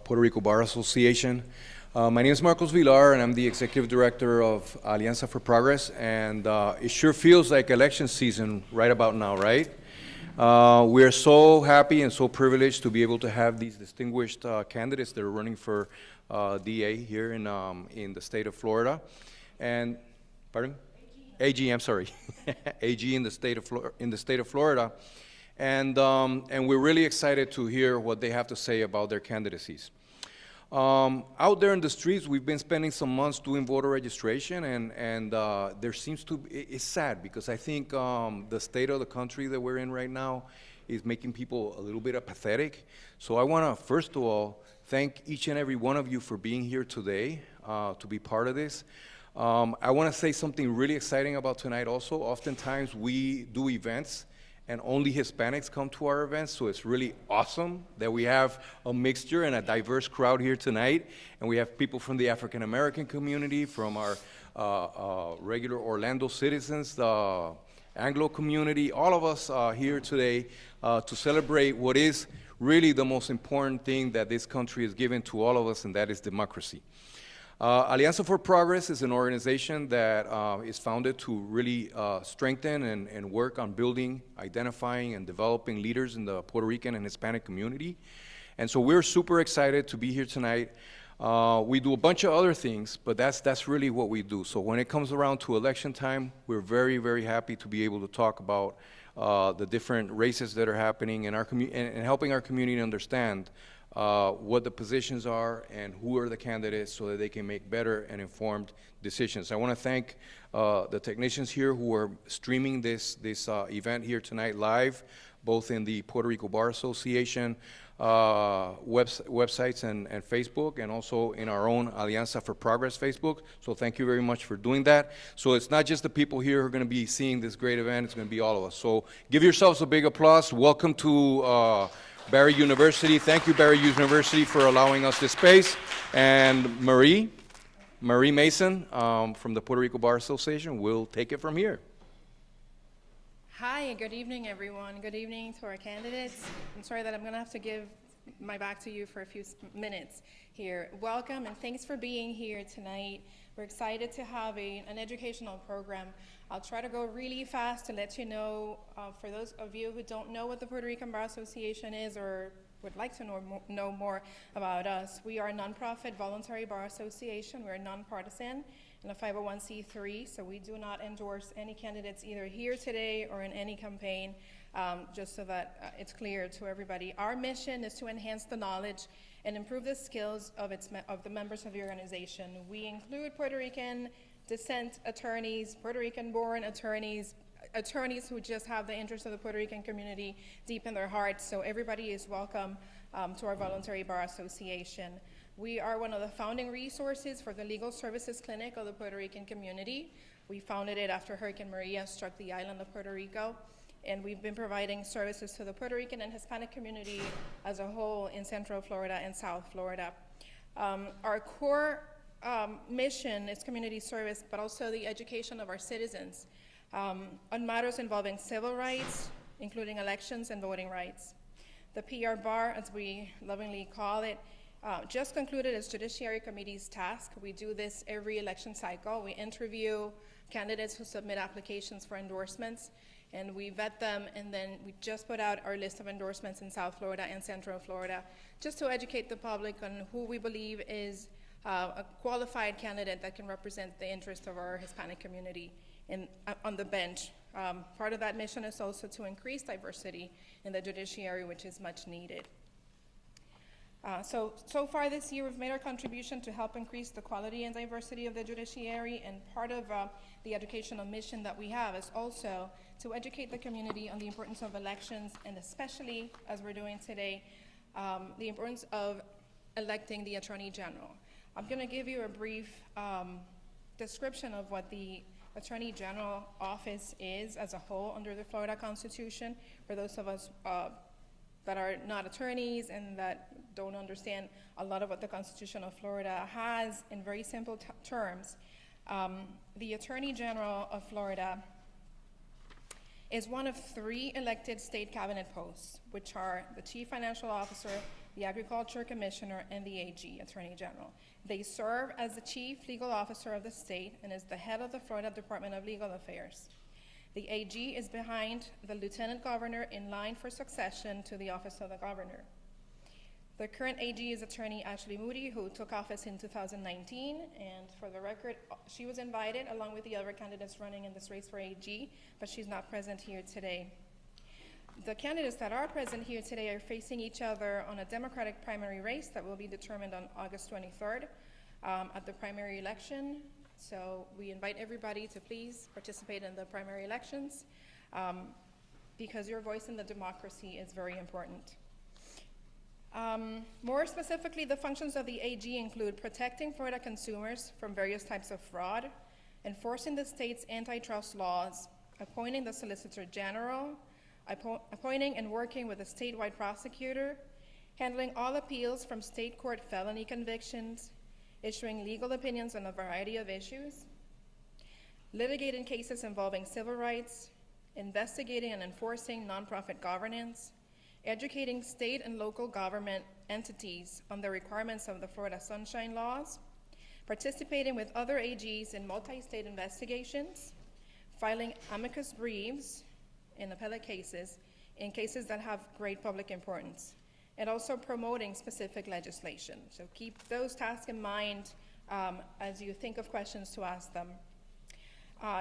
Puerto Rico Bar Association. My name is Marcos Vilar, and I'm the Executive Director of Alianza for Progress, and it sure feels like election season right about now, right? We are so happy and so privileged to be able to have these distinguished candidates that are running for DA here in the state of Florida. And, pardon? AG, I'm sorry. AG in the state of Florida. And we're really excited to hear what they have to say about their candidacies. Out there in the streets, we've been spending some months doing voter registration, and there seems to be, it's sad because I think the state of the country that we're in right now is making people a little bit apathetic. So I want to, first of all, thank each and every one of you for being here today to be part of this. I want to say something really exciting about tonight also. Oftentimes we do events and only Hispanics come to our events, so it's really awesome that we have a mixture and a diverse crowd here tonight. And we have people from the African American community, from our regular Orlando citizens, the Anglo community, all of us here today to celebrate what is really the most important thing that this country has given to all of us, and that is democracy. Alianza for Progress is an organization that is founded to really strengthen and work on building, identifying, and developing leaders in the Puerto Rican and Hispanic community. And so we're super excited to be here tonight. We do a bunch of other things, but that's really what we do. So when it comes around to election time, we're very, very happy to be able to talk about the different races that are happening in our and helping our community understand what the positions are and who are the candidates so that they can make better and informed decisions. I want to thank the technicians here who are streaming this event here tonight live, both in the Puerto Rico Bar Association websites and Facebook, and also in our own Alianza for Progress Facebook. So thank you very much for doing that. So it's not just the people here who are going to be seeing this great event, it's going to be all of us. So give yourselves a big applause. Welcome to Barry University. Thank you, Barry University, for allowing us this space. And Marie Mason from the Puerto Rico Bar Association will take it from here. Hi, good evening, everyone. Good evening to our candidates. I'm sorry that I'm going to have to give my back to you for a few minutes here. Welcome, and thanks for being here tonight. We're excited to have an educational program. I'll try to go really fast to let you know, for those of you who don't know what the Puerto Rican Bar Association is or would like to know more about us, we are a nonprofit voluntary bar association. We're nonpartisan and a 501c3, so we do not endorse any candidates either here today or in any campaign, just so that it's clear to everybody. Our mission is to enhance the knowledge and improve the skills of the members of the organization. We include Puerto Rican descent attorneys, Puerto Rican-born attorneys, attorneys who just have the interest of the Puerto Rican community deep in their hearts, so everybody is welcome to our Voluntary Bar Association. We are one of the founding resources for the Legal Services Clinic of the Puerto Rican community. We founded it after Hurricane Maria struck the island of Puerto Rico, and we've been providing services to the Puerto Rican and Hispanic community as a whole in Central Florida and South Florida. Our core mission is community service, but also the education of our citizens on matters involving civil rights, including elections and voting rights. The PR Bar, as we lovingly call it, just concluded its Judiciary Committee's task. We do this every election cycle. We interview candidates who submit applications for endorsements, and we vet them, and then we just put out our list of endorsements in South Florida and Central Florida, just to educate the public on who we believe is a qualified candidate that can represent the interest of our Hispanic community on the bench. Part of that mission is also to increase diversity in the judiciary, which is much needed. So far this year, we've made our contribution to help increase the quality and diversity of the judiciary, and part of the educational mission that we have is also to educate the community on the importance of elections, and especially, as we're doing today, the importance of electing the Attorney General. I'm going to give you a brief description of what the Attorney General office is as a whole under the Florida Constitution, for those of us that are not attorneys and that don't understand a lot of what the Constitution of Florida has in very simple terms. The Attorney General of Florida is one of 3 elected state cabinet posts, which are the Chief Financial Officer, the Agriculture Commissioner, and the AG, Attorney General. They serve as the Chief Legal Officer of the state and is the head of the Florida Department of Legal Affairs. The AG is behind the Lieutenant Governor in line for succession to the office of the Governor. The current AG is Attorney Ashley Moody, who took office in 2019, and for the record, she was invited along with the other candidates running in this race for AG, but she's not present here today. The candidates that are present here today are facing each other on a Democratic primary race that will be determined on August 23rd at the primary election. So we invite everybody to please participate in the primary elections because your voice in the democracy is very important. More specifically, the functions of the AG include protecting Florida consumers from various types of fraud, enforcing the state's antitrust laws, appointing the Solicitor General, appointing and working with a statewide prosecutor, handling all appeals from state court felony convictions, issuing legal opinions on a variety of issues, litigating cases involving civil rights, investigating and enforcing nonprofit governance, educating state and local government entities on the requirements of the Florida Sunshine Laws, participating with other AGs in multi-state investigations, filing amicus briefs in appellate cases, in cases that have great public importance, and also promoting specific legislation. So keep those tasks in mind as you think of questions to ask them.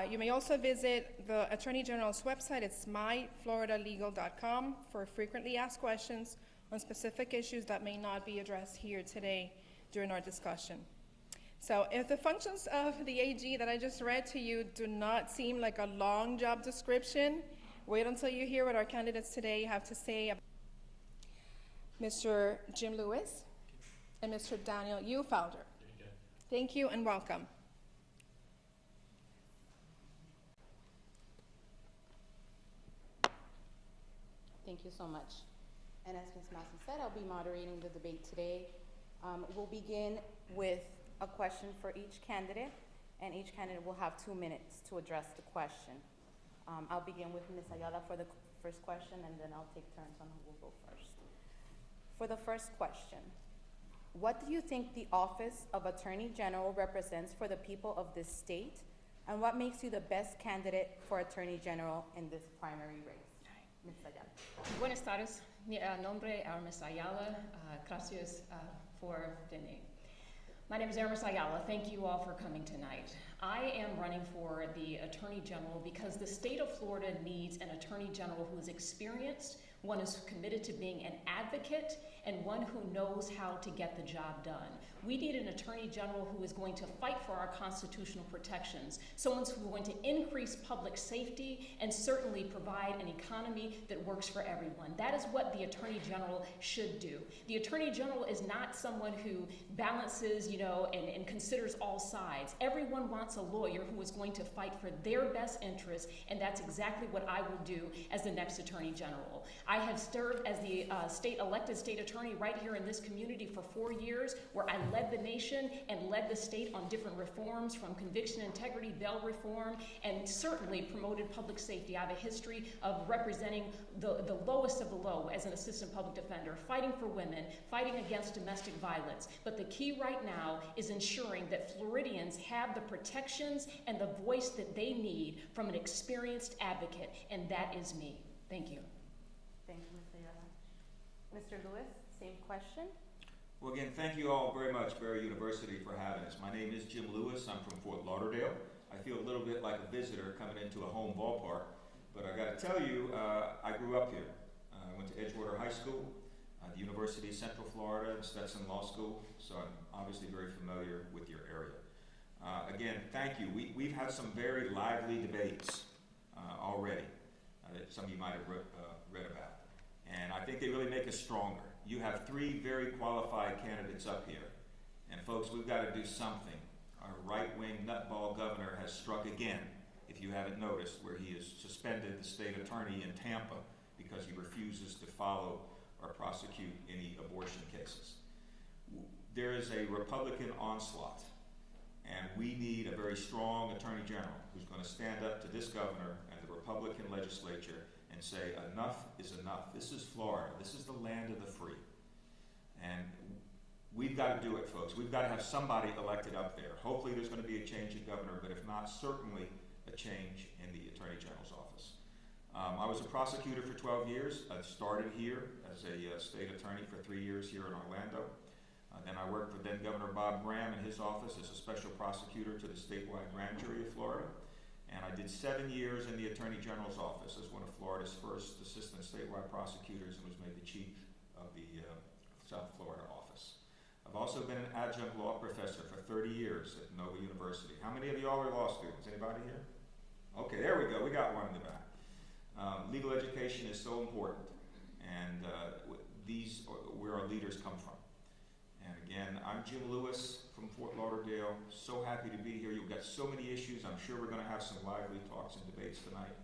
You may also visit the Attorney General's website. It's myfloridalegal.com for frequently asked questions on specific issues that may not be addressed here today during our discussion. So if the functions of the AG that I just read to you do not seem like a long job description, wait until you hear what our candidates today have to say. Mr. Jim Lewis and Mr. Daniel Ufalder. Thank you and welcome. Thank you so much. And as Ms. Massey said, I'll be moderating the debate today. We'll begin with a question for each candidate, and each candidate will have 2 minutes to address the question. I'll begin with Ms. Ayala for the first question, and then I'll take turns on who will go first. For the first question, what do you think the Office of Attorney General represents for the people of this state, and what makes you the best candidate for Attorney General in this primary race? Ms. Ayala. Buenas tardes, mi nombre es Hermes Ayala. Gracias for the name. My name is Hermes Ayala. Thank you all for coming tonight. I am running for the Attorney General because the state of Florida needs an Attorney General who is experienced, one who's committed to being an advocate, and one who knows how to get the job done. We need an Attorney General who is going to fight for our constitutional protections, someone who's going to increase public safety and certainly provide an economy that works for everyone. That is what the Attorney General should do. The Attorney General is not someone who balances, and considers all sides. Everyone wants a lawyer who is going to fight for their best interests, and that's exactly what I will do as the next Attorney General. I have served as the elected state attorney right here in this community for 4 years, where I led the nation and led the state on different reforms, from conviction integrity, bail reform, and certainly promoted public safety. I have a history of representing the lowest of the low as an assistant public defender, fighting for women, fighting against domestic violence. But the key right now is ensuring that Floridians have the protections and the voice that they need from an experienced advocate, and that is me. Thank you. Thank you, Ms. Ayala. Mr. Lewis, same question. Well, again, thank you all very much, Barry University, for having us. My name is Jim Lewis. I'm from Fort Lauderdale. I feel a little bit like a visitor coming into a home ballpark, but I got to tell you, I grew up here. I went to Edgewater High School, the University of Central Florida, and Stetson Law School, so I'm obviously very familiar with your area. Again, thank you. We've had some very lively debates already that some of you might have read about, and I think they really make us stronger. You have 3 very qualified candidates up here, and folks, we've got to do something. Our right-wing nutball governor has struck again, if you haven't noticed, where he has suspended the state attorney in Tampa because he refuses to follow or prosecute any abortion cases. There is a Republican onslaught, and we need a very strong attorney general who's going to stand up to this governor and the Republican legislature and say enough is enough. This is Florida. This is the land of the free. And we've got to do it, folks. We've got to have somebody elected up there. Hopefully there's going to be a change in governor, but if not, certainly a change in the Attorney General's office. I was a prosecutor for 12 years. I started here as a state attorney for 3 years here in Orlando. Then I worked for then Governor Bob Graham in his office as a special prosecutor to the statewide grand jury of Florida. And I did 7 years in the Attorney General's office as one of Florida's first assistant statewide prosecutors and was made the chief of the South Florida office. I've also been an adjunct law professor for 30 years at Nova University. How many of y'all are law students? Anybody here? Okay, there we go. We got one in the back. Legal education is so important, and these are where our leaders come from. And again, I'm Jim Lewis from Fort Lauderdale. So happy to be here. You've got so many issues. I'm sure we're going to have some lively talks and debates tonight.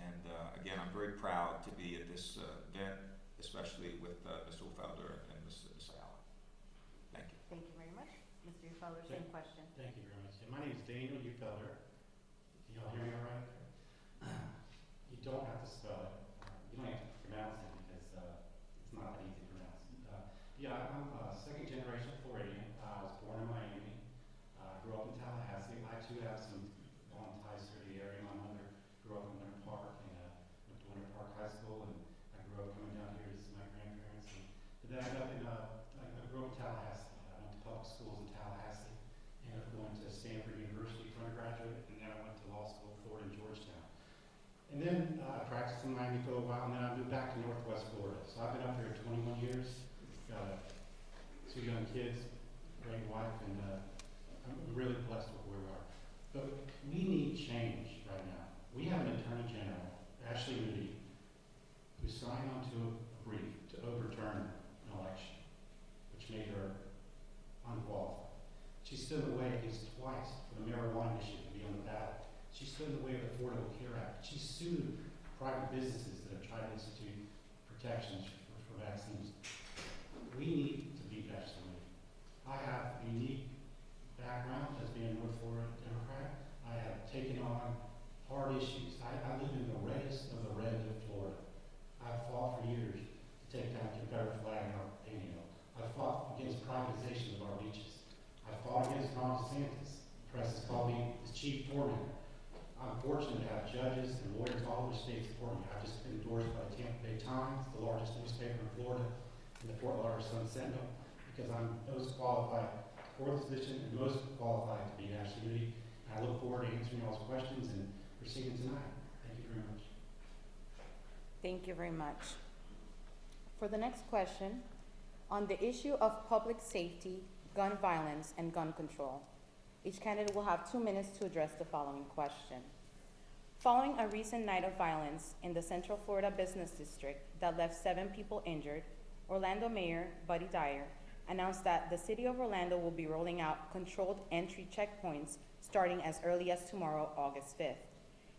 And again, I'm very proud to be at this event, especially with Mr. Felder and Ms. Ayala. Thank you. Thank you very much. Mr. Felder, same question. Thank you very much. My name is Daniel Ufelder. Can y'all hear me all right? You don't have to spell it. You don't have to pronounce it because it's not that easy to pronounce. I'm a second generation Floridian. I was born in Miami. Grew up in Tallahassee. I too have some long ties to the area. My mother grew up in Winter Park and went to Winter Park High School, and I grew up coming down here to see my grandparents. And then I grew up in Tallahassee. I went to public schools in Tallahassee. Ended up going to Stanford University for undergraduate, and then I went to law school in Florida and Georgetown. And then I practiced in Miami for a while, and then I moved back to Northwest Florida. So I've been up here 21 years, got 2 young kids, great wife, and I'm really blessed with where we are. But we need change right now. We have an Attorney General, Ashley Moody, who signed onto a brief to overturn an election, which made her unqualified. She stood in the way at least twice for the marijuana issue to be on the ballot. She stood in the way of the Affordable Care Act. She sued private businesses that have tried to institute protections for vaccines. We need to be vaccinated. I have a unique background as being a North Florida Democrat. I have taken on hard issues. I live in the reddest of the red of Florida. I've fought for years to take down the Confederate flag in our Panhandle. I fought against privatization of our beaches. I fought against Ron DeSantis. The press has called me his chief tormentor. I'm fortunate to have judges and lawyers all over the state supporting me. I've just been endorsed by the Tampa Bay Times, the largest newspaper in Florida, and the Fort Lauderdale Sun-Sentinel, because I'm most qualified for this position and most qualified to be Ashley Moody. I look forward to answering y'all's questions and proceeding tonight. Thank you very much. Thank you very much. For the next question, on the issue of public safety, gun violence, and gun control, each candidate will have 2 minutes to address the following question. Following a recent night of violence in the Central Florida Business District that left 7 people injured, Orlando Mayor Buddy Dyer announced that the City of Orlando will be rolling out controlled entry checkpoints starting as early as tomorrow, August 5th,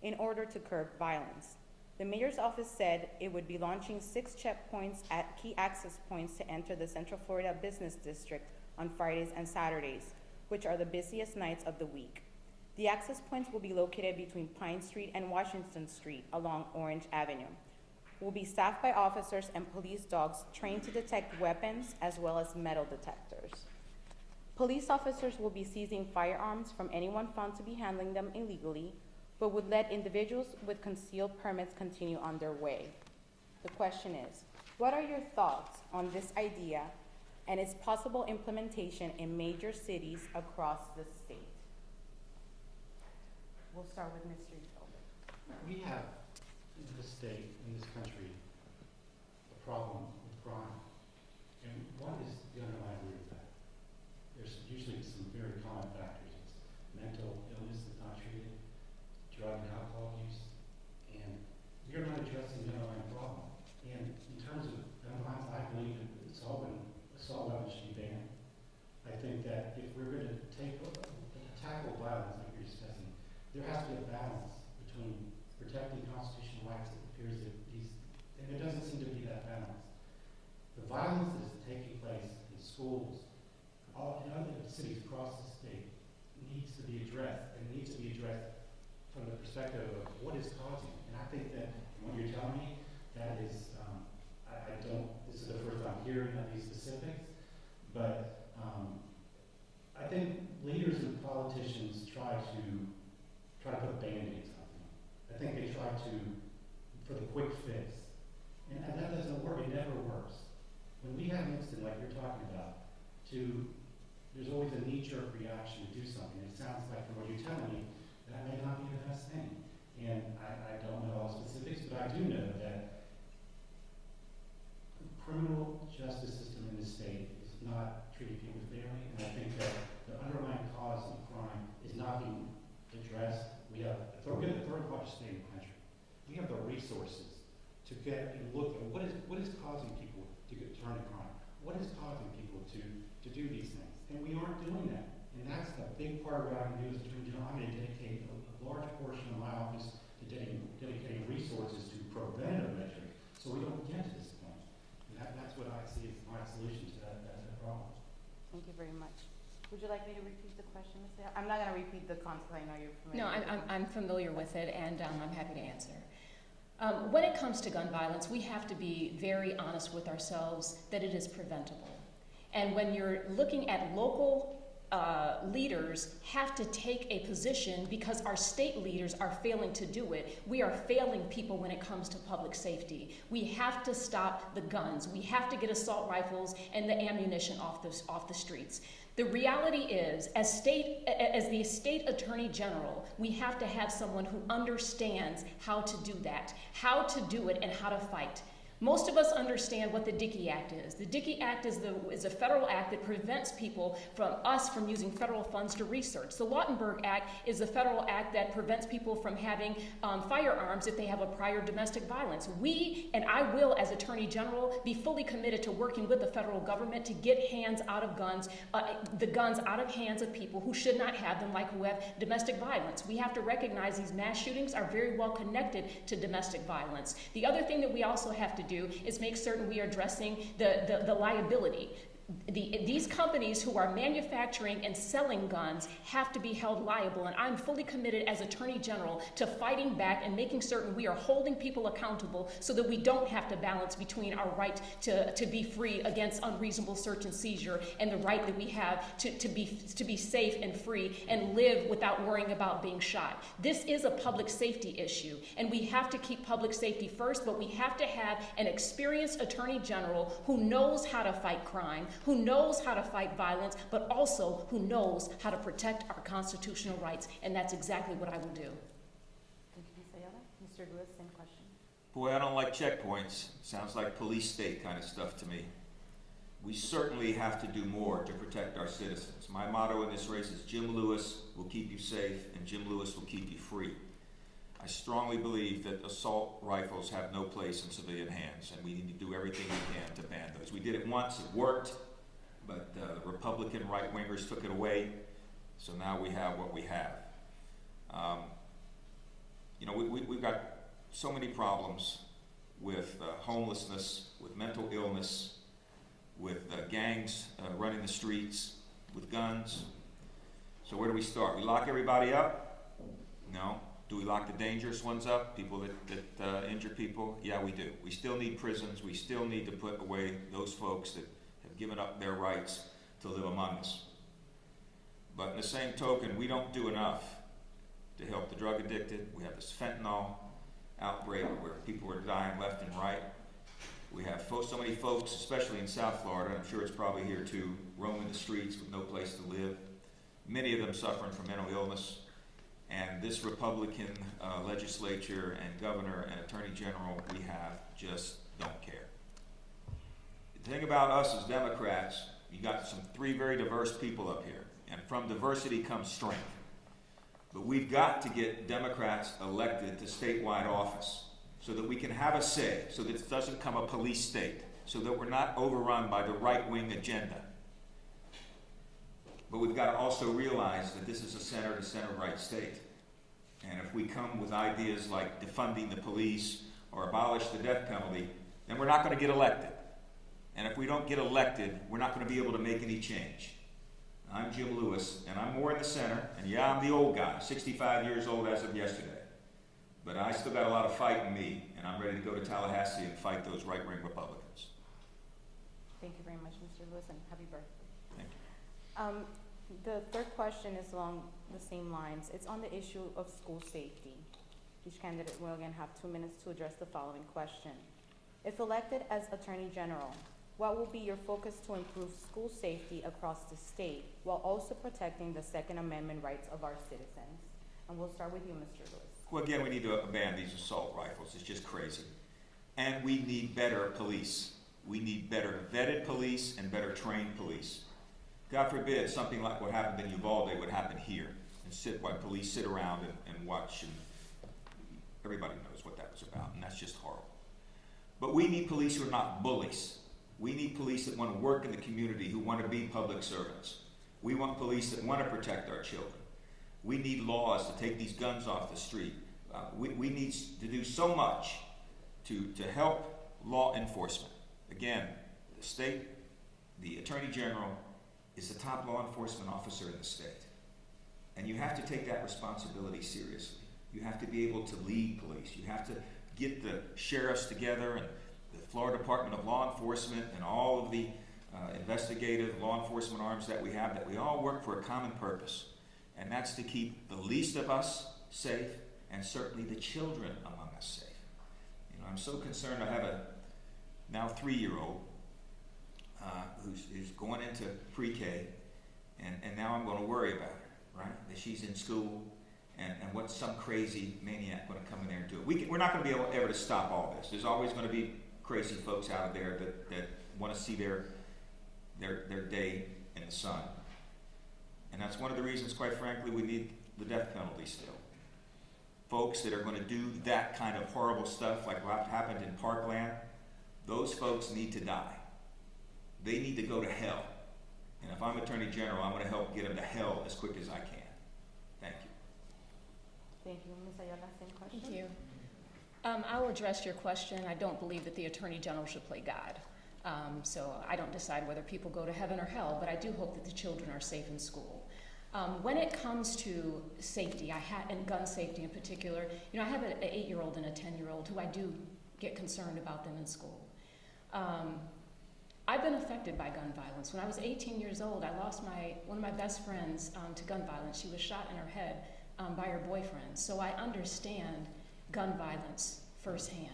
in order to curb violence. The mayor's office said it would be launching 6 checkpoints at key access points to enter the Central Florida Business District on Fridays and Saturdays, which are the busiest nights of the week. The access points will be located between Pine Street and Washington Street along Orange Avenue. Will be staffed by officers and police dogs trained to detect weapons as well as metal detectors. Police officers will be seizing firearms from anyone found to be handling them illegally, but would let individuals with concealed permits continue on their way. The question is, what are your thoughts on this idea and its possible implementation in major cities across the state? We'll start with Mr. Felder. We have in this state, in this country, a problem with crime. And what is the underlying root of that? There's usually some very common factors. It's mental illness that's not treated, drug and alcohol use, and we're not addressing the underlying problem. And in terms of gun violence, I believe that assault weapons should be banned. I think that if we're going to tackle violence like you're discussing, there has to be a balance between protecting constitutional rights. It appears that and there doesn't seem to be that balance. The violence that is taking place in schools, in other cities across the state, needs to be addressed, and needs to be addressed from the perspective of what is causing it. And I think that what you're telling me, that is, I don't disagree is the first time hearing of these specifics, but I think leaders and politicians try to put Band-Aids on things. I think they try to, for the quick fix. And that doesn't work, it never works. When we have an incident like you're talking about, there's always a knee-jerk reaction to do something. It sounds like from what you're telling me, that may not be the best thing. And I don't know all the specifics, but I do know that the criminal justice system in this state is not treating people fairly, and I think that the underlying cause of crime is not being addressed. We're the third largest state in the country. We have the resources to get and look at what is causing people to turn to crime. What is causing people to do these things? And we aren't doing that. And that's a big part of what I can do as Attorney General. I'm going to dedicate a large portion of my office to dedicating resources to preventative measures so we don't get to this point. And that's what I see as my solution to that problem. Thank you very much. Would you like me to repeat the question, Ms. Ayala? I'm not going to repeat the concept. I know you're familiar. No, with it. I'm familiar with it, and I'm happy to answer. When it comes to gun violence, we have to be very honest with ourselves that it is preventable. And when you're looking at local leaders have to take a position because our state leaders are failing to do it. We are failing people when it comes to public safety. We have to stop the guns. We have to get assault rifles and the ammunition off the streets. The reality is, as the state attorney general, we have to have someone who understands how to do that, how to do it, and how to fight. Most of us understand what the Dickey Act is. The Dickey Act is a federal act that prevents people from using federal funds to research. The Lautenberg Act is a federal act that prevents people from having firearms if they have a prior domestic violence. We, and I will as Attorney General, be fully committed to working with the federal government to get the guns out of hands of people who should not have them, like who have domestic violence. We have to recognize these mass shootings are very well connected to domestic violence. The other thing that we also have to do is make certain we are addressing the liability. These companies who are manufacturing and selling guns have to be held liable, and I'm fully committed as Attorney General to fighting back and making certain we are holding people accountable so that we don't have to balance between our right to be free against unreasonable search and seizure and the right that we have to be safe and free and live without worrying about being shot. This is a public safety issue, and we have to keep public safety first, but we have to have an experienced Attorney General who knows how to fight crime, who knows how to fight violence, but also who knows how to protect our constitutional rights, and that's exactly what I will do. Thank you, Ms. Ayala. Mr. Lewis, same question. Boy, I don't like checkpoints. Sounds like police state kind of stuff to me. We certainly have to do more to protect our citizens. My motto in this race is Jim Lewis will keep you safe and Jim Lewis will keep you free. I strongly believe that assault rifles have no place in civilian hands, and we need to do everything we can to ban those. We did it once, it worked, but the Republican right-wingers took it away, so now we have what we have. We've got so many problems with homelessness, with mental illness, with gangs running the streets, with guns. So where do we start? We lock everybody up? No. Do we lock the dangerous ones up, people that injure people? Yeah, we do. We still need prisons. We still need to put away those folks that have given up their rights to live among us. But in the same token, we don't do enough to help the drug addicted. We have this fentanyl outbreak where people are dying left and right. We have so many folks, especially in South Florida, I'm sure it's probably here too, roaming the streets with no place to live. Many of them suffering from mental illness. And this Republican legislature and governor and attorney general we have just don't care. The thing about us as Democrats, you got three very diverse people up here. And from diversity comes strength. But we've got to get Democrats elected to statewide office so that we can have a say, so that it doesn't become a police state, so that we're not overrun by the right-wing agenda. But we've got to also realize that this is a center to center-right state. And if we come with ideas like defunding the police or abolish the death penalty, then we're not going to get elected. And if we don't get elected, we're not going to be able to make any change. I'm Jim Lewis, and I'm more in the center, and yeah, I'm the old guy, 65 years old as of yesterday. But I still got a lot of fight in me, and I'm ready to go to Tallahassee and fight those right-wing Republicans. Thank you very much, Mr. Lewis, and happy birthday. Thank you. The third question is along the same lines. It's on the issue of school safety. Each candidate will again have 2 minutes to address the following question. If elected as Attorney General, what will be your focus to improve school safety across the state while also protecting the Second Amendment rights of our citizens? And we'll start with you, Mr. Lewis. Well, again, we need to ban these assault rifles. It's just crazy. And we need better police. We need better vetted police and better trained police. God forbid something like what happened in Uvalde would happen here, and while police sit around and watch, and everybody knows what that was about, and that's just horrible. But we need police who are not bullies. We need police that want to work in the community, who want to be public servants. We want police that want to protect our children. We need laws to take these guns off the street. We need to do so much to help law enforcement. Again, the state, the Attorney General is the top law enforcement officer in the state. And you have to take that responsibility seriously. You have to be able to lead police. You have to get the sheriffs together and the Florida Department of Law Enforcement and all of the investigative law enforcement arms that we have, that we all work for a common purpose. And that's to keep the least of us safe, and certainly the children among us safe. You know, I'm so concerned. I have a now 3-year-old who's going into pre-K, and now I'm going to worry about her, right? That she's in school, and what's some crazy maniac going to come in there and do it. We're not going to be able ever to stop all this. There's always going to be crazy folks out there that want to see their day in the sun. And that's one of the reasons, quite frankly, we need the death penalty still. Folks that are going to do that kind of horrible stuff like what happened in Parkland, those folks need to die. They need to go to hell. And if I'm Attorney General, I'm going to help get them to hell as quick as I can. Thank you. Thank you. Ms. Ayala, same question. Thank you. I will address your question. I don't believe that the Attorney General should play God. So I don't decide whether people go to heaven or hell, but I do hope that the children are safe in school. When it comes to safety, and gun safety in particular, you know, I have an 8-year-old and a 10-year-old who I do get concerned about them in school. I've been affected by gun violence. When I was 18 years old, I lost one of my best friends to gun violence. She was shot in her head by her boyfriend. So I understand gun violence firsthand.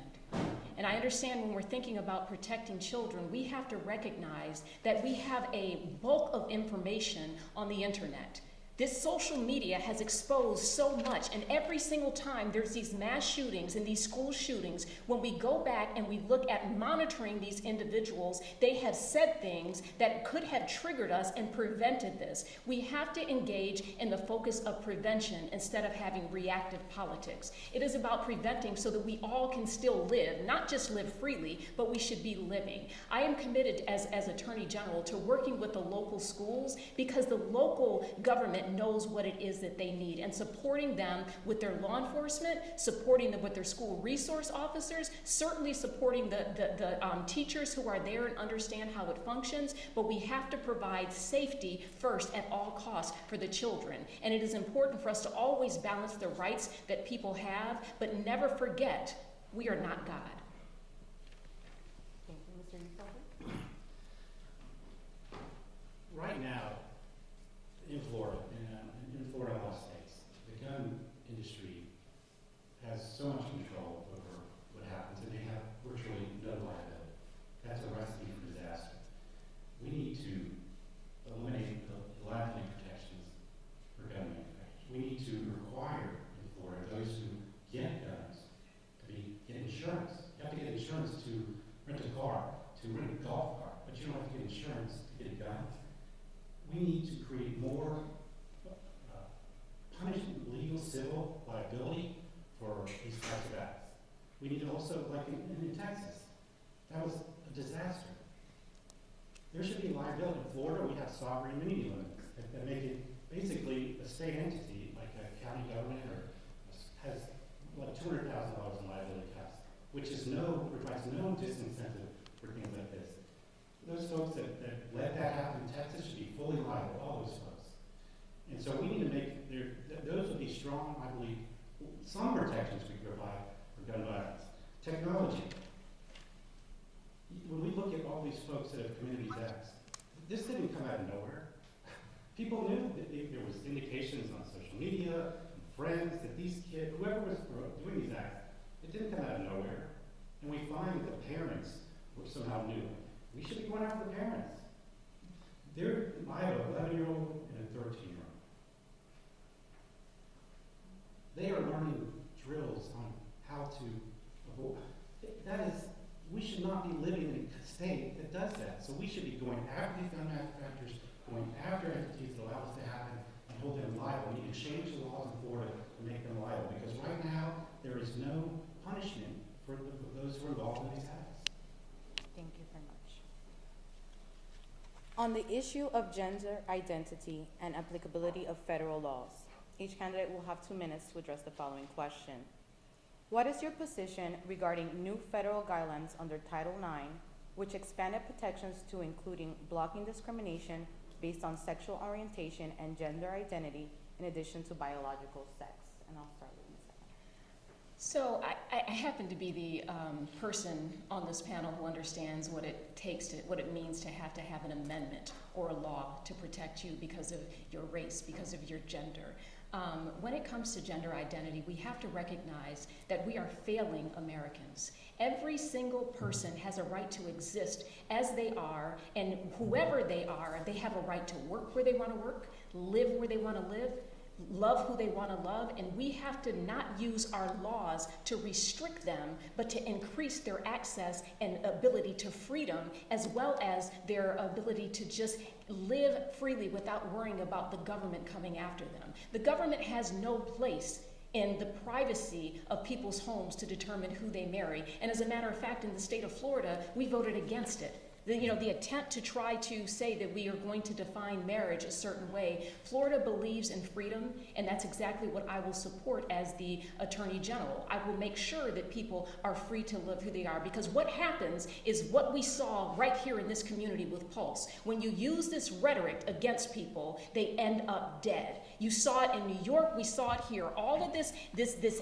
And I understand when we're thinking about protecting children, we have to recognize that we have a bulk of information on the internet. This social media has exposed so much, and every single time there's these mass shootings and these school shootings, when we go back and we look at monitoring these individuals, they have said things that could have triggered us and prevented this. We have to engage in the focus of prevention instead of having reactive politics. It is about preventing so that we all can still live, not just live freely, but we should be living. I am committed as Attorney General to working with the local schools, because the local government knows what it is that they need, and supporting them with their law enforcement, supporting them with their school resource officers, certainly supporting the teachers who are there and understand how it functions, but we have to provide safety first at all costs for the children. And it is important for us to always balance the rights that people have, but never forget we are not God. Thank you. Mr. Ufelder? Right now, in Florida, in Florida and all states, the gun industry has so much control over what happens, and they have virtually no liability. That's a recipe for disaster. We need to eliminate the liability protections for gun manufacturers. We need to require in Florida those who get guns to get insurance. You have to get insurance to rent a car, to rent a golf cart, but you don't have to get insurance to get a gun. We need to create more punishment, legal, civil liability for these types of acts. We need to also, like in Texas, that was a disaster. There should be liability. In Florida, we have sovereign immunity limits that make it basically a state entity, like a county government, or has like $200,000 in liability caps, which provides no disincentive for things like this. Those folks that let that happen in Texas should be fully liable, all those folks. And so we need to make, those would be strong, I believe, some protections we provide for gun violence. Technology. when we look at all these folks that have committed these acts, this didn't come out of nowhere. People knew that there was indications on social media, and friends, that these kids, whoever was doing these acts, it didn't come out of nowhere. And we find that the parents were somehow new. We should be going after the parents. I have an 11-year-old and a 13-year-old. They are learning drills on how to avoid. That is, we should not be living in a state that does that. So we should be going after these gun manufacturers, going after entities that allow this to happen, and hold them liable. We need to change the laws in Florida to make them liable, because right now there is no punishment for those who are involved in these acts. Thank you very much. On the issue of gender identity and applicability of federal laws, each candidate will have 2 minutes to address the following question. What is your position regarding new federal guidelines under Title IX, which expanded protections to including blocking discrimination based on sexual orientation and gender identity, in addition to biological sex? And I'll start with Ms. Evans. So I happen to be the person on this panel who understands what it means to have an amendment or a law to protect you because of your race, because of your gender. When it comes to gender identity, we have to recognize that we are failing Americans. Every single person has a right to exist as they are, and whoever they are, they have a right to work where they want to work, live where they want to live, love who they want to love, and we have to not use our laws to restrict them, but to increase their access and ability to freedom, as well as their ability to just live freely without worrying about the government coming after them. The government has no place in the privacy of people's homes to determine who they marry. And as a matter of fact, in the state of Florida, we voted against it. The attempt to try to say that we are going to define marriage a certain way. Florida believes in freedom, and that's exactly what I will support as the Attorney General. I will make sure that people are free to live who they are, because what happens is what we saw right here in this community with Pulse. When you use this rhetoric against people, they end up dead. You saw it in New York, we saw it here. All of this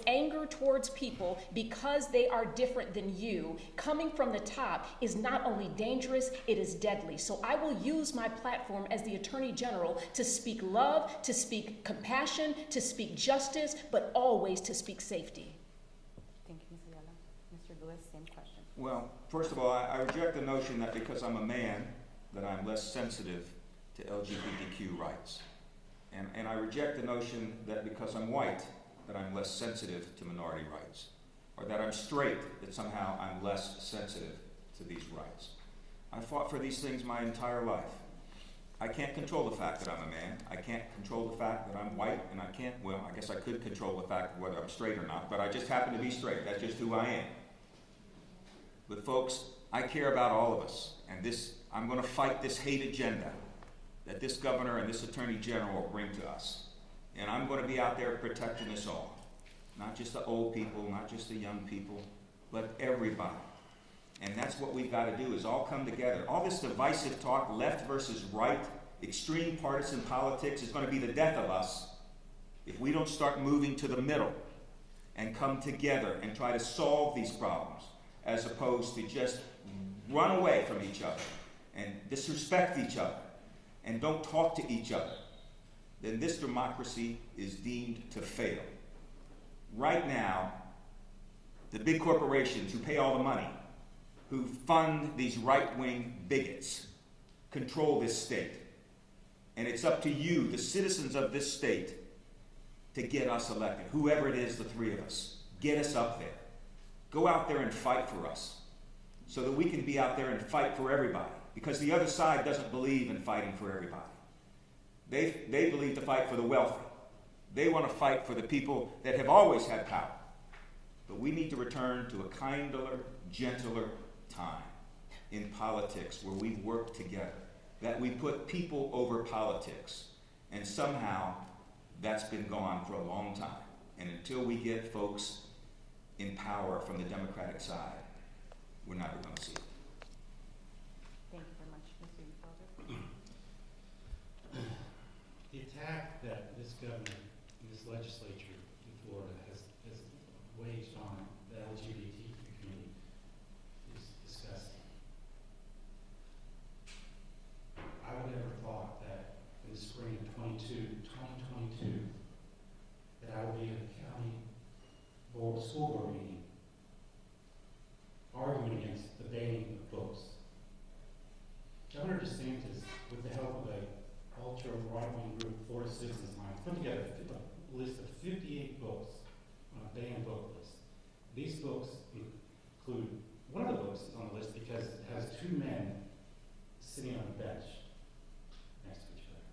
anger towards people because they are different than you, coming from the top, is not only dangerous, it is deadly. So I will use my platform as the Attorney General to speak love, to speak compassion, to speak justice, but always to speak safety. Thank you, Ms. Ayala. Mr. Lewis, same question. Well, first of all, I reject the notion that because I'm a man, that I'm less sensitive to LGBTQ rights. And I reject the notion that because I'm white, that I'm less sensitive to minority rights. Or that I'm straight, that somehow I'm less sensitive to these rights. I fought for these things my entire life. I can't control the fact that I'm a man. I can't control the fact that I'm white, and I guess I could control the fact of whether I'm straight or not, but I just happen to be straight. That's just who I am. But folks, I care about all of us, and I'm going to fight this hate agenda that this governor and this attorney general will bring to us. And I'm going to be out there protecting us all. Not just the old people, not just the young people, but everybody. And that's what we've got to do, is all come together. All this divisive talk, left versus right, extreme partisan politics, is going to be the death of us if we don't start moving to the middle and come together and try to solve these problems, as opposed to just run away from each other and disrespect each other and don't talk to each other. Then this democracy is deemed to fail. Right now, the big corporations who pay all the money, who fund these right-wing bigots, control this state. And it's up to you, the citizens of this state, to get us elected. Whoever it is, the three of us, get us up there. Go out there and fight for us so that we can be out there and fight for everybody. Because the other side doesn't believe in fighting for everybody. They believe to fight for the wealthy. They want to fight for the people that have always had power. But we need to return to a kinder, gentler time in politics where we work together, that we put people over politics. And somehow that's been gone for a long time. And until we get folks in power from the Democratic side, we're never going to see it. Thank you very much. Mr. Ufelder. The attack that this government, this legislature in Florida has waged on the LGBT community is disgusting. include, one of the books is on the list because it has two men sitting on a bench next to each other.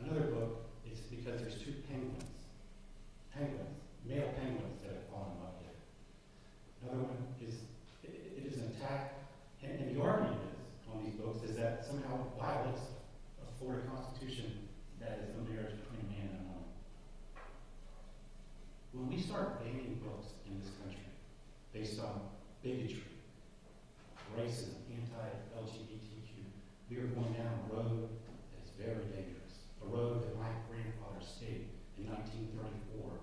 Another book is because there's two male penguins that have fallen in love here. Another one is, it is an attack, and the argument is, on these books, is that somehow it violates a Florida Constitution that is the marriage between a man and a woman. When we start banning books in this country based on bigotry, racism, anti-LGBTQ, we are going down a road that is very dangerous. A road that my grandfather stayed in 1934.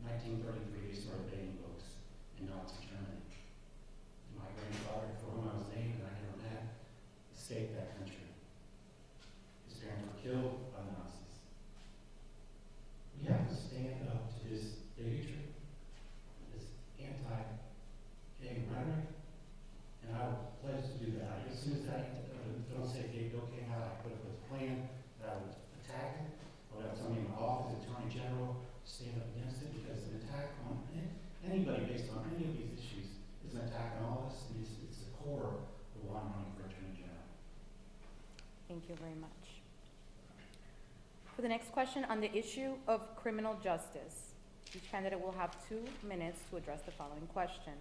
1933, they started banning books in Nazi Germany. And my grandfather, for whom I was named and I never met, escaped that country. His parents were killed by the Nazis. We have to stand up to this bigotry, this anti-gay rhetoric, and I would pledge to do that. As soon as don't say gay bill came out, I put up a plan that I would attack it. I would have somebody in my office, Attorney General, stand up against it, because an attack on anybody based on any of these issues is an attack on all of us, and it's the core of why I'm running for Attorney General. Thank you very much. For the next question on the issue of criminal justice, each candidate will have 2 minutes to address the following question.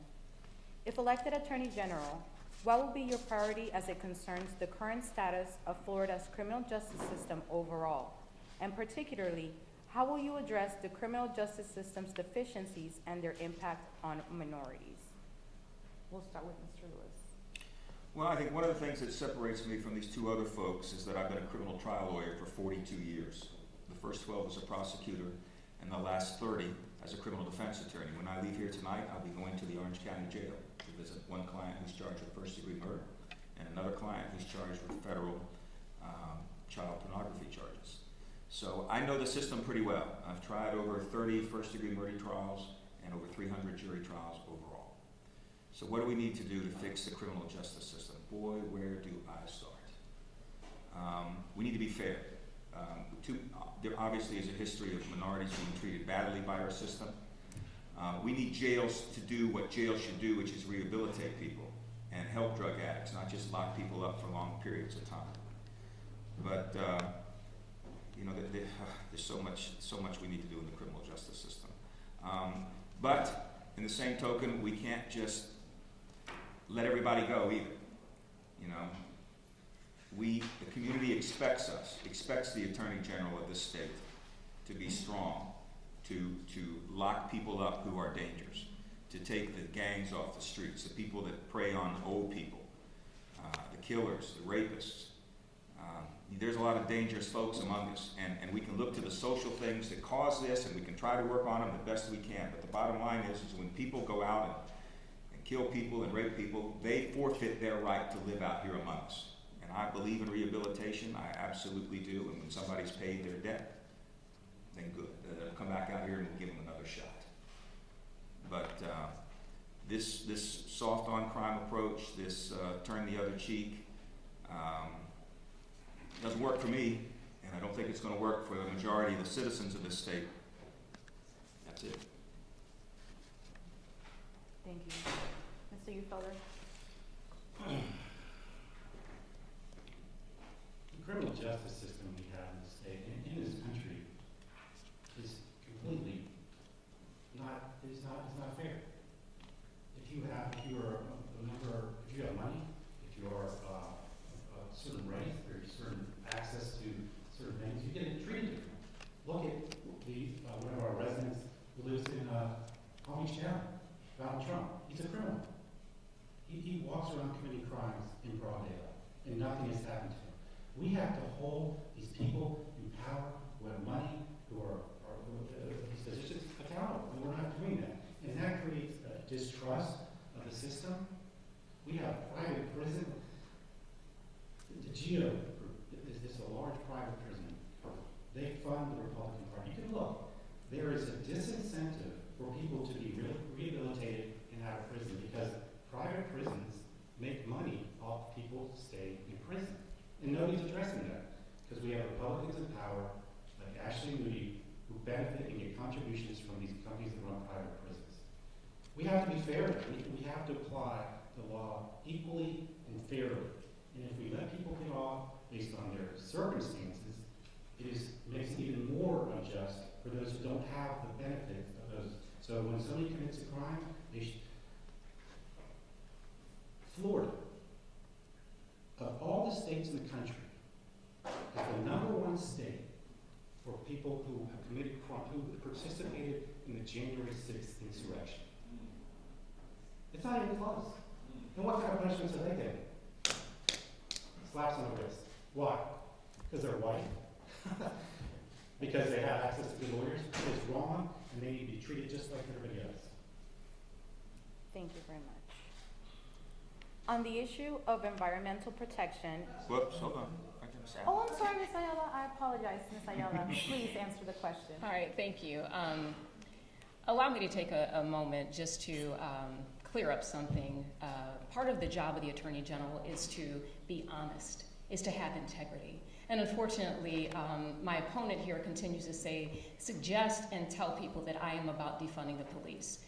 If elected Attorney General, what will be your priority as it concerns the current status of Florida's criminal justice system overall? And particularly, how will you address the criminal justice system's deficiencies and their impact on minorities? We'll start with Mr. Lewis. Well, I think one of the things that separates me from these two other folks is that I've been a criminal trial lawyer for 42 years. The first 12 as a prosecutor, and the last 30 as a criminal defense attorney. When I leave here tonight, I'll be going to the Orange County Jail to visit one client who's charged with first-degree murder, and another client who's charged with federal child pornography charges. So I know the system pretty well. I've tried over 30 first-degree murder trials and over 300 jury trials overall. So what do we need to do to fix the criminal justice system? Boy, where do I start? We need to be fair. There obviously is a history of minorities being treated badly by our system. We need jails to do what jails should do, which is rehabilitate people and help drug addicts, not just lock people up for long periods of time. But you know, there's so much we need to do in the criminal justice system. But in the same token, we can't just let everybody go either. You know, the community expects the Attorney General of this state to be strong, to lock people up who are dangerous, to take the gangs off the streets, the people that prey on old people, the killers, the rapists. There's a lot of dangerous folks among us, and we can look to the social things that cause this, and we can try to work on them the best we can. But the bottom line is when people go out and kill people and rape people, they forfeit their right to live out here among us. And I believe in rehabilitation. I absolutely do. And when somebody's paid their debt, then good. They'll come back out here and we'll give them another shot. But this soft on crime approach, this turn the other cheek, doesn't work for me, and I don't think it's going to work for the majority of the citizens of this state. That's it. Thank you. Mr. Ufelder? The criminal justice system we have in the state, in this country, is completely it's not fair. If you have money, if you are a certain race, or certain access to certain things, you get treated different. Look at one of our residents who lives in Palm Beach County, Donald Trump. He's a criminal. He walks around committing crimes in broad daylight, and nothing has happened to him. We have to hold these people in power who have money, who are these positions accountable, and we're not doing that. And that creates a distrust of the system. We have private prison. The GEO is a large private prison. They fund the Republican Party. You can look. There is a disincentive for people to be rehabilitated and out of prison because private prisons make money off people staying in prison. And nobody's addressing that because we have Republicans in power like Ashley Moody who benefit and get contributions from these companies that run private We have to be fair. We have to apply the law equally and fairly. And if we let people get off based on their circumstances, makes it even more unjust for those who don't have the benefit of those. So when somebody commits a crime, Florida, of all the states in the country, is the #1 state for people who have committed crime, who participated in the January 6th insurrection. It's not even close. And what kind of punishments are they getting? Slaps on the wrist. Why? Because they're white? Because they have access to good lawyers? It's wrong, and they need to be treated just like everybody else. Thank you very much. On the issue of environmental protection. Whoops, hold on. I can say. Oh, I'm sorry, Ms. Ayala. I apologize, Ms. Ayala. Please answer the question. All right, thank you. Allow me to take a moment just to clear up something. Part of the job of the Attorney General is to be honest, is to have integrity. And unfortunately, my opponent here continues to suggest and tell people that I am about defunding the police.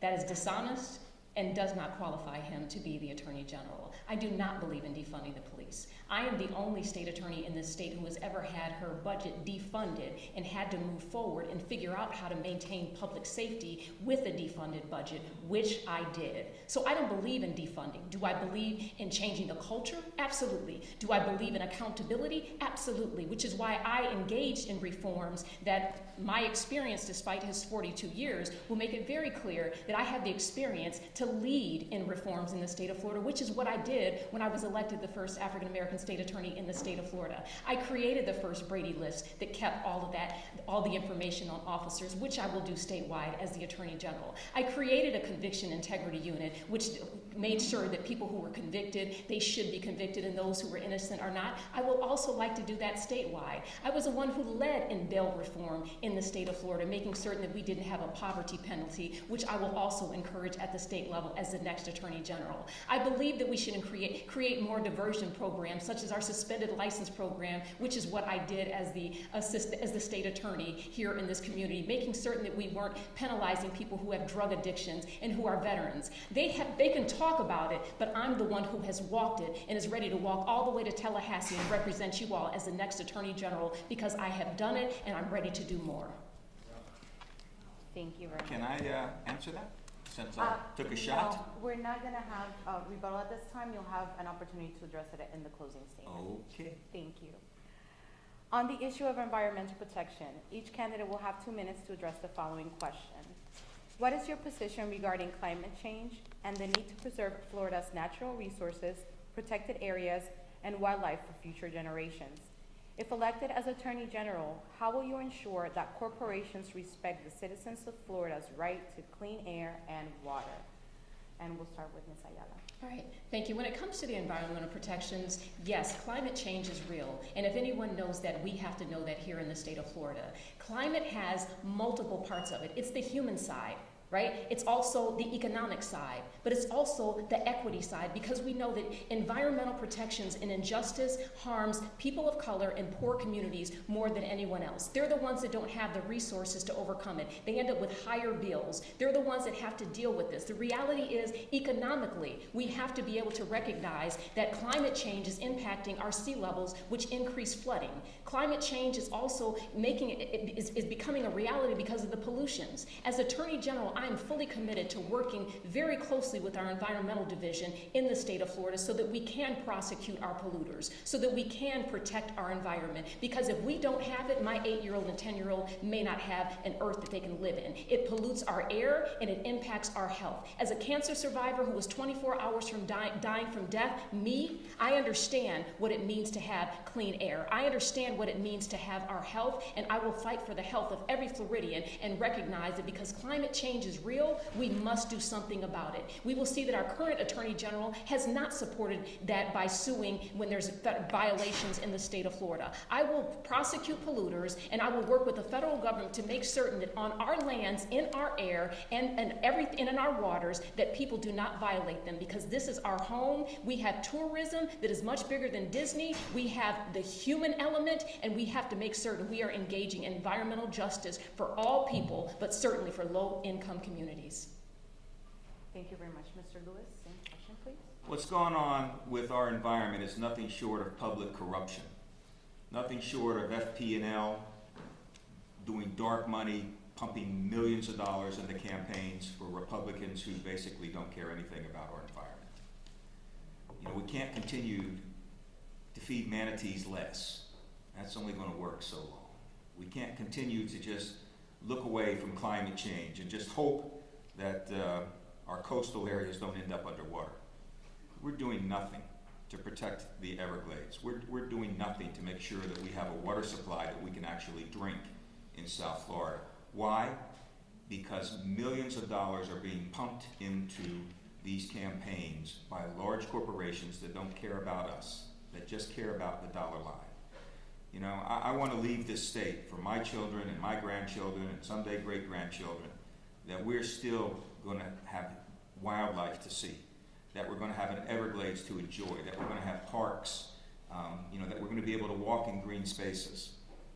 That is dishonest and does not qualify him to be the Attorney General. I do not believe in defunding the police. I am the only state attorney in this state who has ever had her budget defunded and had to move forward and figure out how to maintain public safety with a defunded budget, which I did. So I don't believe in defunding. Do I believe in changing the culture? Absolutely. Do I believe in accountability? Absolutely, which is why I engaged in reforms that my experience, despite his 42 years, will make it very clear that I have the experience to lead in reforms in the state of Florida, which is what I did when I was elected the first African-American state attorney in the state of Florida. I created the first Brady list that kept all of that, all the information on officers, which I will do statewide as the Attorney General. I created a conviction integrity unit, which made sure that people who were convicted, they should be convicted, and those who were innocent are not. I will also like to do that statewide. I was the one who led in bail reform in the state of Florida, making certain that we didn't have a poverty penalty, which I will also encourage at the state level as the next Attorney General. I believe that we should create more diversion programs, such as our suspended license program, which is what I did as the state attorney here in this community, making certain that we weren't penalizing people who have drug addictions and who are veterans. They can talk about it, but I'm the one who has walked it and is ready to walk all the way to Tallahassee and represent you all as the next Attorney General, because I have done it and I'm ready to do more. Thank you very much. Can I answer that, since I took a shot? No, we're not going to have a rebuttal at this time. You'll have an opportunity to address it in the closing statement. Okay. Thank you. On the issue of environmental protection, each candidate will have 2 minutes to address the following question. What is your position regarding climate change and the need to preserve Florida's natural resources, protected areas, and wildlife for future generations? If elected as Attorney General, how will you ensure that corporations respect the citizens of Florida's right to clean air and water? And we'll start with Ms. Ayala. All right, thank you. When it comes to the environmental protections, yes, climate change is real. And if anyone knows that, we have to know that here in the state of Florida. Climate has multiple parts of it. It's the human side, right? It's also the economic side, but it's also the equity side, because we know that environmental protections and injustice harms people of color and poor communities more than anyone else. They're the ones that don't have the resources to overcome it. They end up with higher bills. They're the ones that have to deal with this. The reality is, economically, we have to be able to recognize that climate change is impacting our sea levels, which increase flooding. Climate change is also is becoming a reality because of the pollutions. As Attorney General, I am fully committed to working very closely with our environmental division in the state of Florida so that we can prosecute our polluters, so that we can protect our environment. Because if we don't have it, my 8-year-old and 10-year-old may not have an earth that they can live in. It pollutes our air and it impacts our health. As a cancer survivor who was 24 hours from dying from death, I understand what it means to have clean air. I understand what it means to have our health, and I will fight for the health of every Floridian and recognize that because climate change is real, we must do something about it. We will see that our current Attorney General has not supported that by suing when there's violations in the state of Florida. I will prosecute polluters, and I will work with the federal government to make certain that on our lands, in our air, and in our waters, that people do not violate them, because this is our home. We have tourism that is much bigger than Disney. We have the human element, and we have to make certain we are engaging in environmental justice for all people, but certainly for low-income communities. Thank you very much. Mr. Lewis, same question, please. What's going on with our environment is nothing short of public corruption. Nothing short of FP&L doing dark money, pumping millions of dollars into campaigns for Republicans who basically don't care anything about our environment. You know, we can't continue to feed manatees less. That's only going to work so long. We can't continue to just look away from climate change and just hope that our coastal areas don't end up underwater. We're doing nothing to protect the Everglades. We're doing nothing to make sure that we have a water supply that we can actually drink in South Florida. Why? Because millions of dollars are being pumped into these campaigns by large corporations that don't care about us, that just care about the dollar line. You know, I want to leave this state for my children and my grandchildren and someday great-grandchildren, that we're still going to have wildlife to see, that we're going to have an Everglades to enjoy, that we're going to have parks, you know, that we're going to be able to walk in green spaces.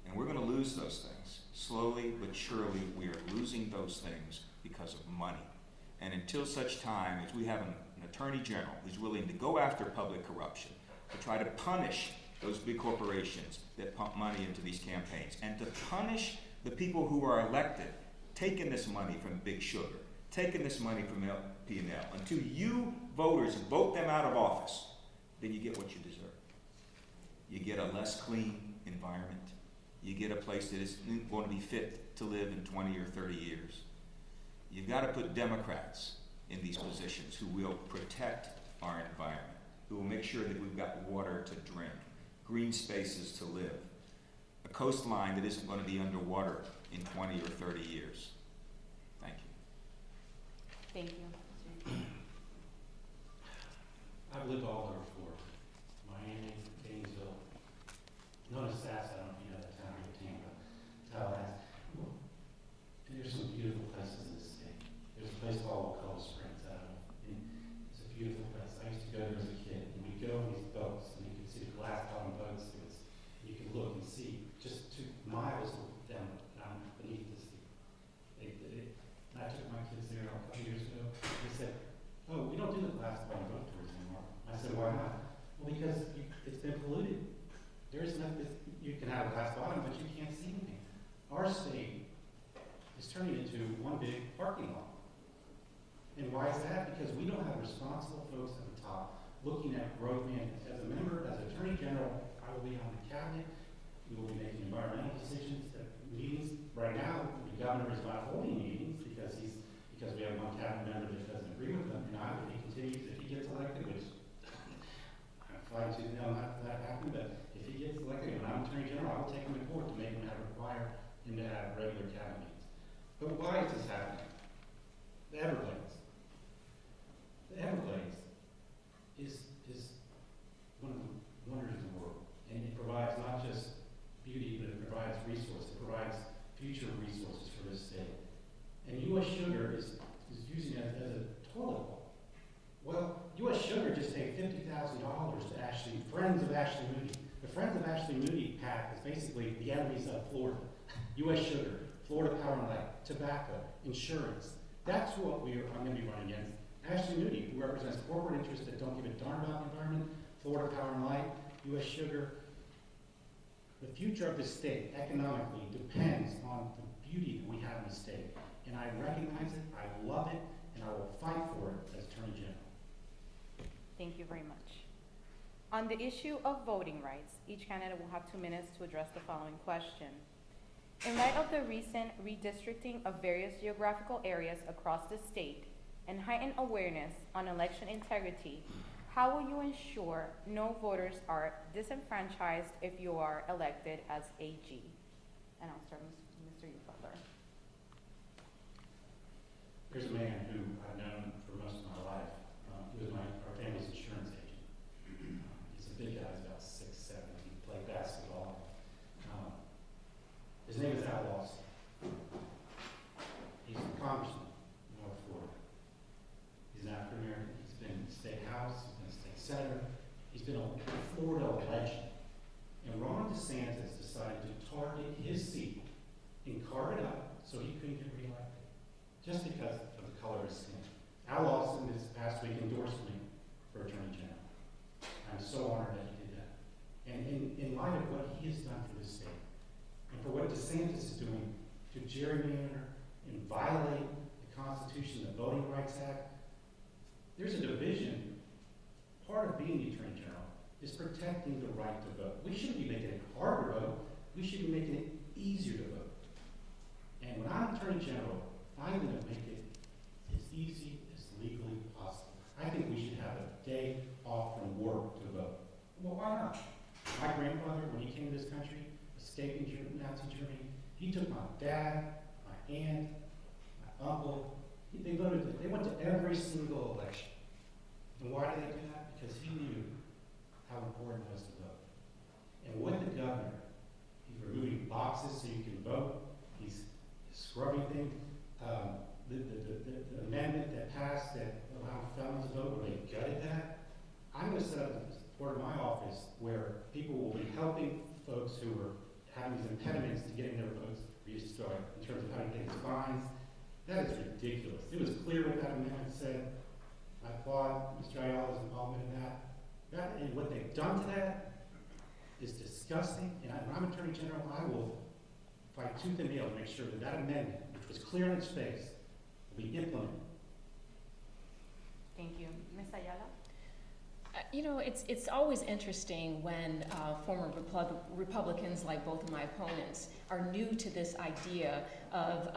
And we're going to lose those things. Slowly but surely, we are losing those things because of money. And until such time as we have an attorney general who's willing to go after public corruption, to try to punish those big corporations that pump money into these campaigns, and to punish the people who are elected, taking this money from Big Sugar, taking this money from P&L, until you voters vote them out of office, then you get what you deserve. You get a less clean environment. You get a place that isn't going to be fit to live in 20 or 30 years. You've got to put Democrats in these positions who will protect our environment, who will make sure that we've got water to drink, green spaces to live, a coastline that isn't going to be underwater in 20 or 30 years. Thank you. Thank you. I've lived all over Florida. Miami, Gainesville, known as Sass, I don't know if you know that town, or Tampa, Tallahassee. And there's some beautiful places in this state. There's a place called Cold Springs, I don't know. And it's a beautiful place. I used to go there as a kid, and we'd go on these boats, and you could see the glass bottom boats. You could look and see just 2 miles down beneath the sea. And I took my kids there a couple years ago. They said, "Oh, we don't do the glass bottom boat tours anymore." I said, "Why not?" "Well, because it's been polluted. There's nothing. You can have a glass bottom, but you can't see anything." Our state is turning into one big parking lot. And why is that? Because we don't have responsible folks at the top looking at growth management. As a member, as Attorney General, I will be on the cabinet. We will be making environmental decisions at meetings. Right now, the governor is not holding meetings because we have one cabinet member that doesn't agree with them. And if he continues, if he gets elected, which I'm fine to that happen, but if he gets elected when I'm Attorney General, I will take him to court to make him require him to have regular cabinet meetings. But why is this happening? The Everglades. The Everglades is one of the wonders of the world. And it provides not just beauty, but it provides resources. It provides future resources for this state. And U.S. Sugar is using it as a toilet bowl. Well, U.S. Sugar just paid $50,000 to Ashley, Friends of Ashley Moody. The Friends of Ashley Moody PAC is basically the enemies of Florida. U.S. Sugar, Florida Power and Light, tobacco, insurance. That's what I'm going to be running against. Ashley Moody, who represents corporate interests that don't give a darn about the environment, Florida Power and Light, U.S. Sugar. The future of this state economically depends on the beauty that we have in the state. And I recognize it, I love it, and I will fight for it as Attorney General. Thank you very much. On the issue of voting rights, each candidate will have 2 minutes to address the following question. In light of the recent redistricting of various geographical areas across the state and heightened awareness on election integrity, how will you ensure no voters are disenfranchised if you are elected as AG? And I'll start with Mr. Butler. Here's a man who I've known for most of my life. He was our family's insurance agent. He's a big guy, he's about 6'7". He played basketball. His name is Alianza. He's a congressman in North Florida. He's an African American. He's been in the state house. He's been a state senator. He's been a Florida legend. And Ron DeSantis decided to target his seat and carve it up so he couldn't get reelected, just because of the color of his skin. Al Lawson mentioned the Voting Rights Act. There's a division. Part of being the Attorney General is protecting the right to vote. We shouldn't be making it harder to vote. We should be making it easier to vote. And when I'm Attorney General, I'm going to make it as easy as legally possible. I think we should have a day off from work to vote. Well, why not? My grandfather, when he came to this country, escaping Nazi Germany, he took my dad, my aunt, my uncle. They voted. They went to every single election. And why did they do that? Because he knew how important it was to vote. And with the governor, he's removing boxes so you can vote. He's scrubbing things. The amendment that passed that allowed felons to vote, where they gutted that, I'm going to set up a part of my office where people will be helping folks who are having these impediments to getting their votes restarted in terms of how to pay fines. That is ridiculous. It was clear what that amendment said. I applaud Mr. Ayala's involvement in that. And what they've done to that is disgusting. And when I'm Attorney General, I will fight tooth and nail to make sure that that amendment, which was clear in its face, will be implemented. Thank you. Ms. Ayala? You know, it's always interesting when former Republicans, like both of my opponents, are new to this idea of,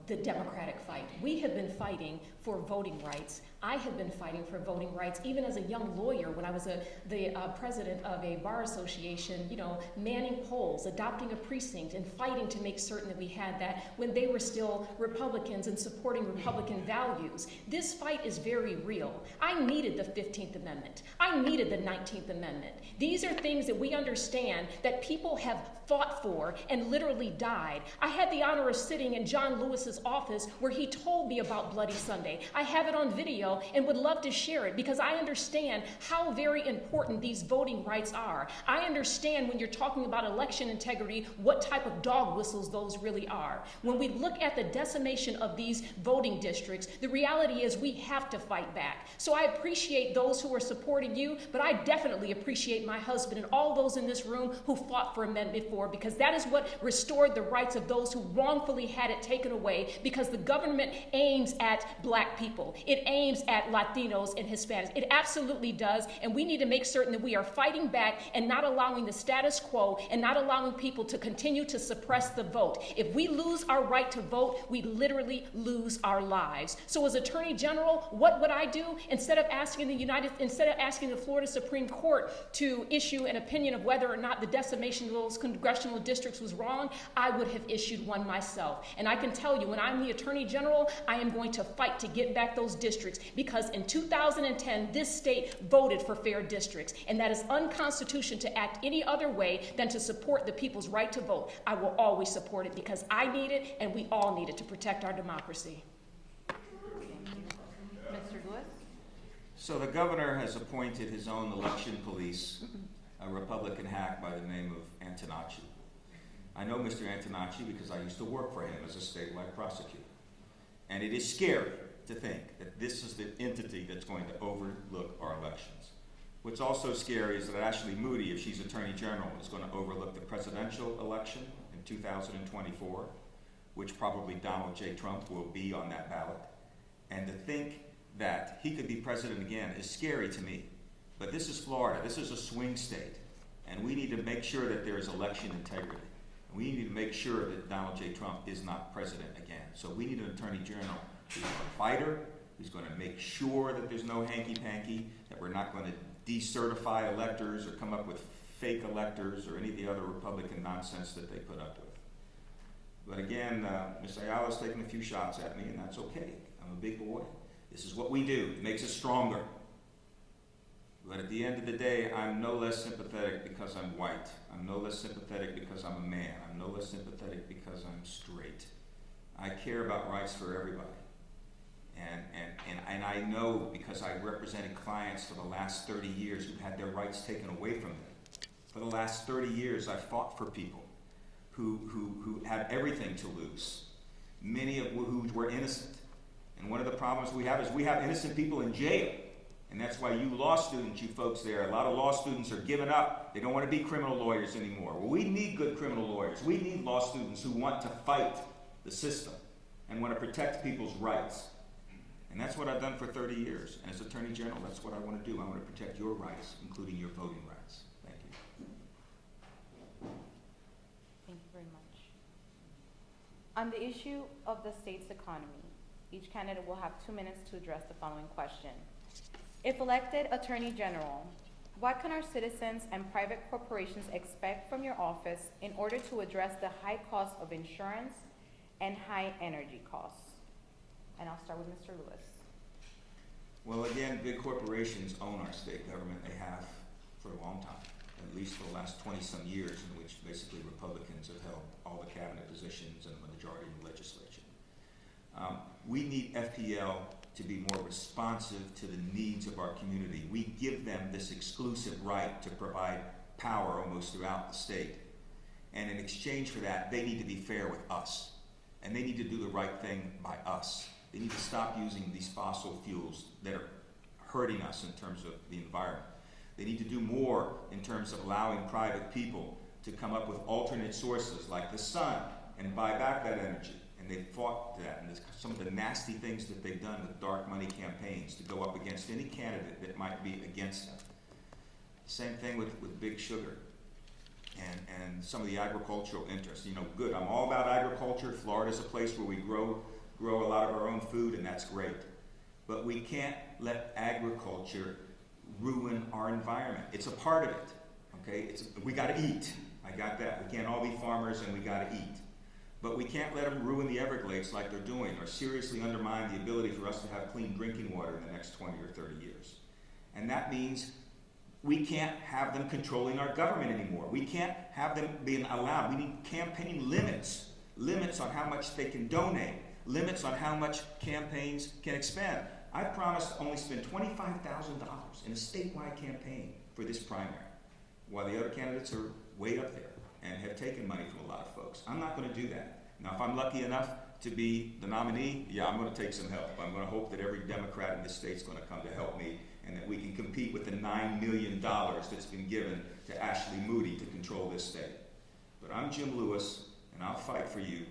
the democratic fight. We have been fighting for voting rights. I have been fighting for voting rights even as a young lawyer when I was the president of a bar association, manning polls, adopting a precinct, and fighting to make certain that we had that when they were still Republicans and supporting Republican values. This fight is very real. I needed the 15th Amendment. I needed the 19th Amendment. These are things that we understand that people have fought for and literally died. I had the honor of sitting in John Lewis's office where he told me about Bloody Sunday. I have it on video and would love to share it because I understand how very important these voting rights are. I understand when you're talking about election integrity, what type of dog whistles those really are. When we look at the decimation of these voting districts, the reality is we have to fight back. So I appreciate those who are supporting you, but I definitely appreciate my husband and all those in this room who fought for Amendment 4, because that is what restored the rights of those who wrongfully had it taken away, because the government aims at black people. It aims at Latinos and Hispanics. It absolutely does, and we need to make certain that we are fighting back and not allowing the status quo and not allowing people to continue to suppress the vote. If we lose our right to vote, we literally lose our lives. So as Attorney General, what would I do? Instead of asking the Florida Supreme Court to issue an opinion of whether or not the decimation of those congressional districts was wrong, I would have issued one myself. And I can tell you, when I'm the Attorney General, I am going to fight to get back those districts, because in 2010, this state voted for fair districts, and that is unconstitutional to act any other way than to support the people's right to vote. I will always support it because I need it and we all need it to protect our democracy. Mr. Lewis? So the governor has appointed his own election police, a Republican hack by the name of Antonacci. I know Mr. Antonacci because I used to work for him as a statewide prosecutor. And it is scary to think that this is the entity that's going to overlook our elections. What's also scary is that Ashley Moody, if she's Attorney General, is going to overlook the presidential election in 2024, which probably Donald J. Trump will be on that ballot. And to think that he could be president again is scary to me. But this is Florida. This is a swing state. And we need to make sure that there is election integrity. And we need to make sure that Donald J. Trump is not president again. So we need an Attorney General who's a fighter, who's going to make sure that there's no hanky-panky, that we're not going to decertify electors or come up with fake electors or any of the other Republican nonsense that they put up with. But again, Ms. Ayala's taking a few shots at me, and that's okay. I'm a big boy. This is what we do. It makes us stronger. But at the end of the day, I'm no less sympathetic because I'm white. I'm no less sympathetic because I'm a man. I'm no less sympathetic because I'm straight. I care about rights for everybody. And I know, because I represented clients for the last 30 years who've had their rights taken away from them. For the last 30 years, I fought for people who had everything to lose, many of who were innocent. And one of the problems we have is we have innocent people in jail. And that's why you law students, you folks there, a lot of law students are giving up. They don't want to be criminal lawyers anymore. Well, we need good criminal lawyers. We need law students who want to fight the system and want to protect people's rights. And that's what I've done for 30 years. And as Attorney General, that's what I want to do. I want to protect your rights, including your voting rights. Thank you. Thank you very much. On the issue of the state's economy, each candidate will have 2 minutes to address the following question. If elected Attorney General, what can our citizens and private corporations expect from your office in order to address the high cost of insurance and high energy costs? And I'll start with Mr. Lewis. Well, again, big corporations own our state government. They have for a long time, at least for the last 20-some years, in which basically Republicans have held all the cabinet positions and the majority in the legislature. We need FPL to be more responsive to the needs of our community. We give them this exclusive right to provide power almost throughout the state. And in exchange for that, they need to be fair with us. And they need to do the right thing by us. They need to stop using these fossil fuels that are hurting us in terms of the environment. They need to do more in terms of allowing private people to come up with alternate sources like the sun and buy back that energy. And they've fought that, and there's some of the nasty things that they've done with dark money campaigns to go up against any candidate that might be against them. Same thing with big sugar and some of the agricultural interests. You know, good, I'm all about agriculture. Florida's a place where we grow a lot of our own food, and that's great. But we can't let agriculture ruin our environment. It's a part of it, okay? We gotta eat. I got that. We can't all be farmers, and we gotta eat. But we can't let them ruin the Everglades like they're doing, or seriously undermine the ability for us to have clean drinking water in the next 20 or 30 years. And that means we can't have them controlling our government anymore. We can't have them being allowed. We need campaign limits on how much they can donate, limits on how much campaigns can expend. I promised to only spend $25,000 in a statewide campaign for this primary, while the other candidates are way up there and have taken money from a lot of folks. I'm not going to do that. Now, if I'm lucky enough to be the nominee, yeah, I'm going to take some help. I'm going to hope that every Democrat in this state is going to come to help me, and that we can compete with the $9 million that's been given to Ashley Moody to control this state. But I'm Jim Lewis, and I'll fight for you,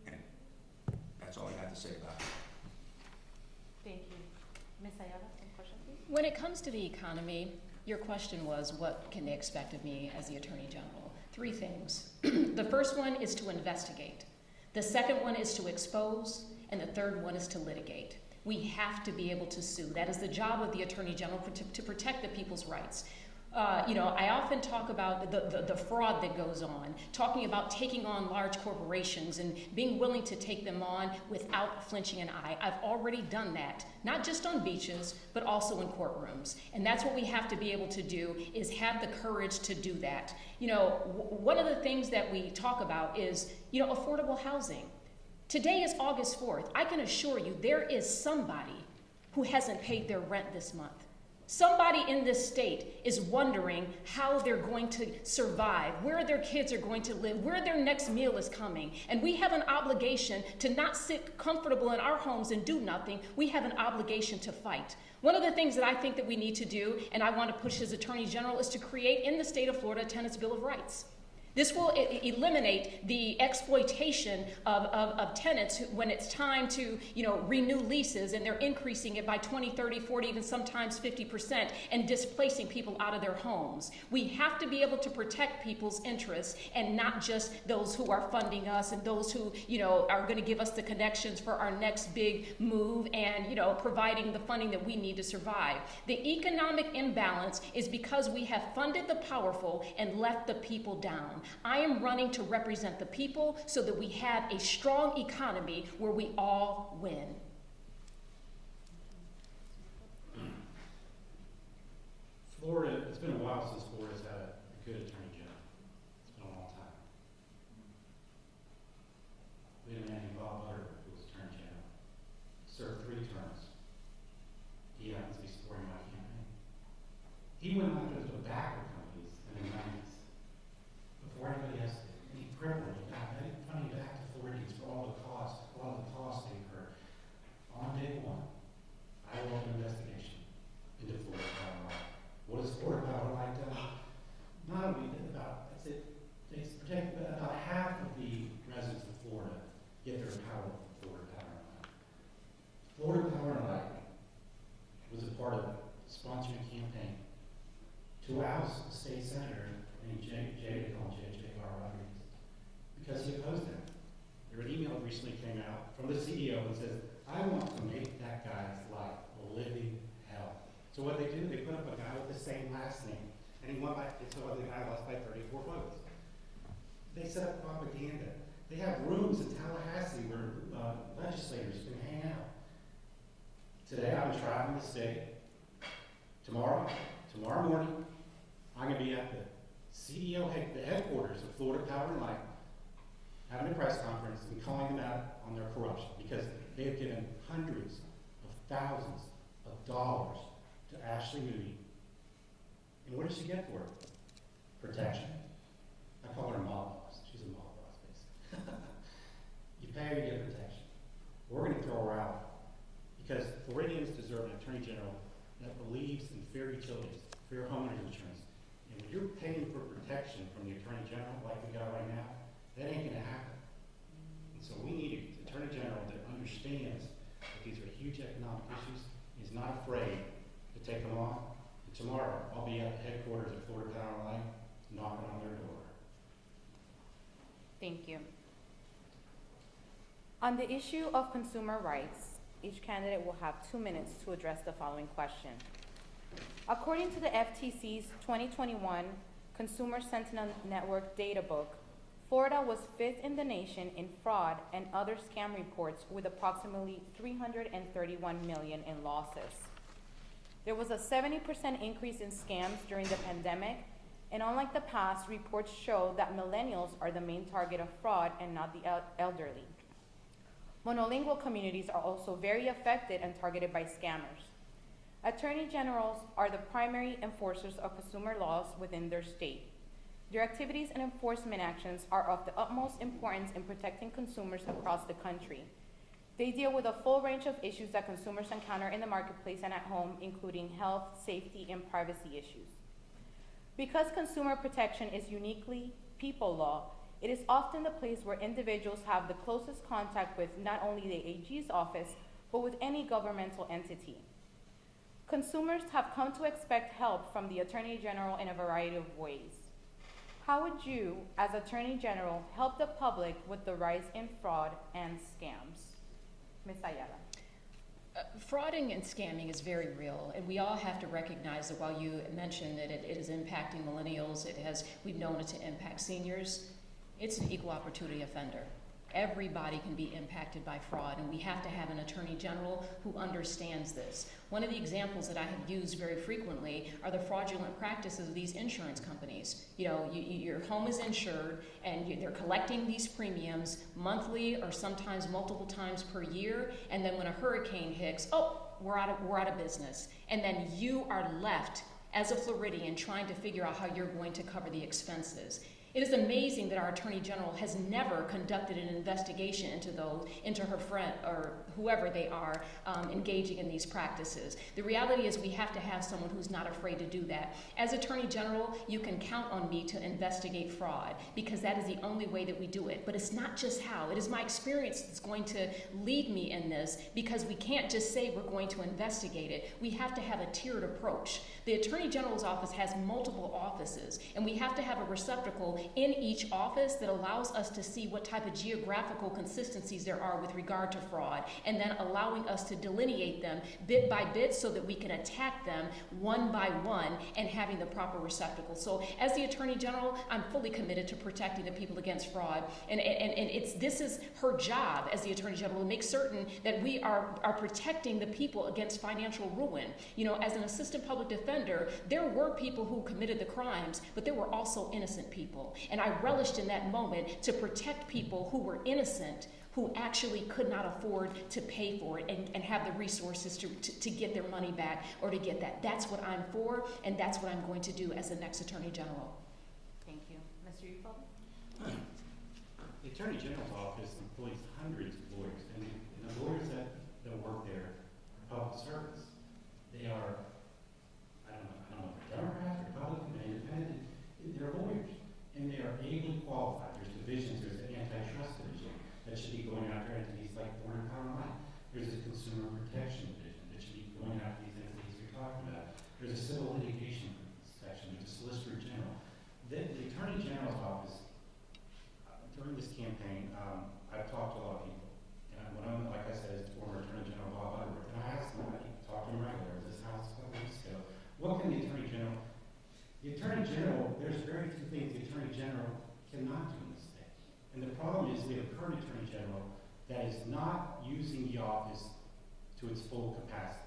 and that's all I got to say about it. Thank you. Ms. Ayala, some question, please? When it comes to the economy, your question was, what can they expect of me as the Attorney General? 3 things. The first one is to investigate. The second one is to expose. And the third one is to litigate. We have to be able to sue. That is the job of the Attorney General to protect the people's rights. I often talk about the fraud that goes on, talking about taking on large corporations and being willing to take them on without flinching an eye. I've already done that, not just on beaches, but also in courtrooms. And that's what we have to be able to do, is have the courage to do that. One of the things that we talk about is, affordable housing. Today is August 4th. I can assure you there is somebody who hasn't paid their rent this month. Somebody in this state is wondering how they're going to survive, where their kids are going to live, where their next meal is coming. And we have an obligation to not sit comfortable in our homes and do nothing. We have an obligation to fight. One of the things that I think that we need to do, and I want to push as Attorney General, is to create in the state of Florida a Tenants' Bill of Rights. This will eliminate the exploitation of tenants when it's time to, renew leases, and they're increasing it by 20, 30, 40, even sometimes 50%, and displacing people out of their homes. We have to be able to protect people's interests, and not just those who are funding us and those who, are going to give us the connections for our next big move and, providing the funding that we need to survive. The economic imbalance is because we have funded the powerful and left the people down. I am running to represent the people so that we have a strong economy where we all win. Florida, it's been a while since Florida's had a good attorney general. It's been a long time. We had a man named Bob Butterworth who was attorney general. Served 3 terms. He happens to be supporting my campaign. He went after the tobacco companies in the 90s. Before anybody has any privilege, money back to Floridians for all the costs they incur. I want to make that guy's life a living hell. So what they do, they put up a guy with the same last name, and he won by, so the guy lost by 34 votes. They set up propaganda. They have rooms in Tallahassee where legislators can hang out. Today, I'm traveling the state. Tomorrow morning, I'm going to be at the CEO, the headquarters of Florida Power and Light, having a press conference and calling them out on their corruption because they have given hundreds of thousands of dollars to Ashley Moody. And what did she get for it? Protection. I call her a mob boss. She's a mob boss, basically. You pay her, you get protection. We're going to throw her out because Floridians deserve an attorney general that believes in fair utilities, fair homeowners insurance. And when you're paying for protection from the attorney general like we got right now, that ain't going to happen. And so we need an attorney general that understands that these are huge economic issues, is not afraid to take them on. And tomorrow, I'll be at the headquarters of Florida Power and Light, knocking on their door. Thank you. On the issue of consumer rights, each candidate will have 2 minutes to address the following question. According to the FTC's 2021 Consumer Sentinel Network data book, Florida was 5th in the nation in fraud and other scam reports with approximately $331 million in losses. There was a 70% increase in scams during the pandemic, and unlike the past, reports show that millennials are the main target of fraud and not the elderly. Monolingual communities are also very affected and targeted by scammers. Attorney generals are the primary enforcers of consumer laws within their state. Their activities and enforcement actions are of the utmost importance in protecting consumers across the country. They deal with a full range of issues that consumers encounter in the marketplace and at home, including health, safety, and privacy issues. Because consumer protection is uniquely people law, it is often the place where individuals have the closest contact with not only the AG's office, but with any governmental entity. Consumers have come to expect help from the Attorney General in a variety of ways. How would you, as Attorney General, help the public with the rise in fraud and scams? Ms. Ayala. Frauding and scamming is very real, and we all have to recognize that while you mentioned that it is impacting millennials, we've known it to impact seniors, it's an equal opportunity offender. Everybody can be impacted by fraud, and we have to have an attorney general who understands this. One of the examples that I have used very frequently are the fraudulent practices of these insurance companies. You know, your home is insured, and they're collecting these premiums monthly or sometimes multiple times per year, and then when a hurricane hits, we're out of business. And then you are left as a Floridian trying to figure out how you're going to cover the expenses. It is amazing that our Attorney General has never conducted an investigation into her friend or whoever they are engaging in these practices. The reality is we have to have someone who's not afraid to do that. As Attorney General, you can count on me to investigate fraud because that is the only way that we do it. But it's not just how. It is my experience that's going to lead me in this because we can't just say we're going to investigate it. We have to have a tiered approach. The Attorney General's office has multiple offices, and we have to have a receptacle in each office that allows us to see what type of geographical consistencies there are with regard to fraud, and then allowing us to delineate them bit by bit so that we can attack them one by one and having the proper receptacle. So as the Attorney General, I'm fully committed to protecting the people against fraud, and this is her job as the Attorney General to make certain that we are protecting the people against financial ruin. You know, as an assistant public defender, there were people who committed the crimes, but there were also innocent people. And I relished in that moment to protect people who were innocent, who actually could not afford to pay for it and have the resources to get their money back or to get that. That's what I'm for, and that's what I'm going to do as the next Attorney General. Thank you. Mr. Ufo? The Attorney General's office employs hundreds of lawyers, and the lawyers that work there are public servants. They are, I don't know if they're Democrats, Republican, Independent, they're lawyers. And they are ably qualified. There's divisions, there's an antitrust division that should be going after entities like Florida Power and Light. There's a consumer protection division that should be going after these entities we're talking about. There's a civil litigation section, there's a solicitor general. The Attorney General's office, during this campaign, I've talked to a lot of people. And like I said, as a former attorney to its full capacity.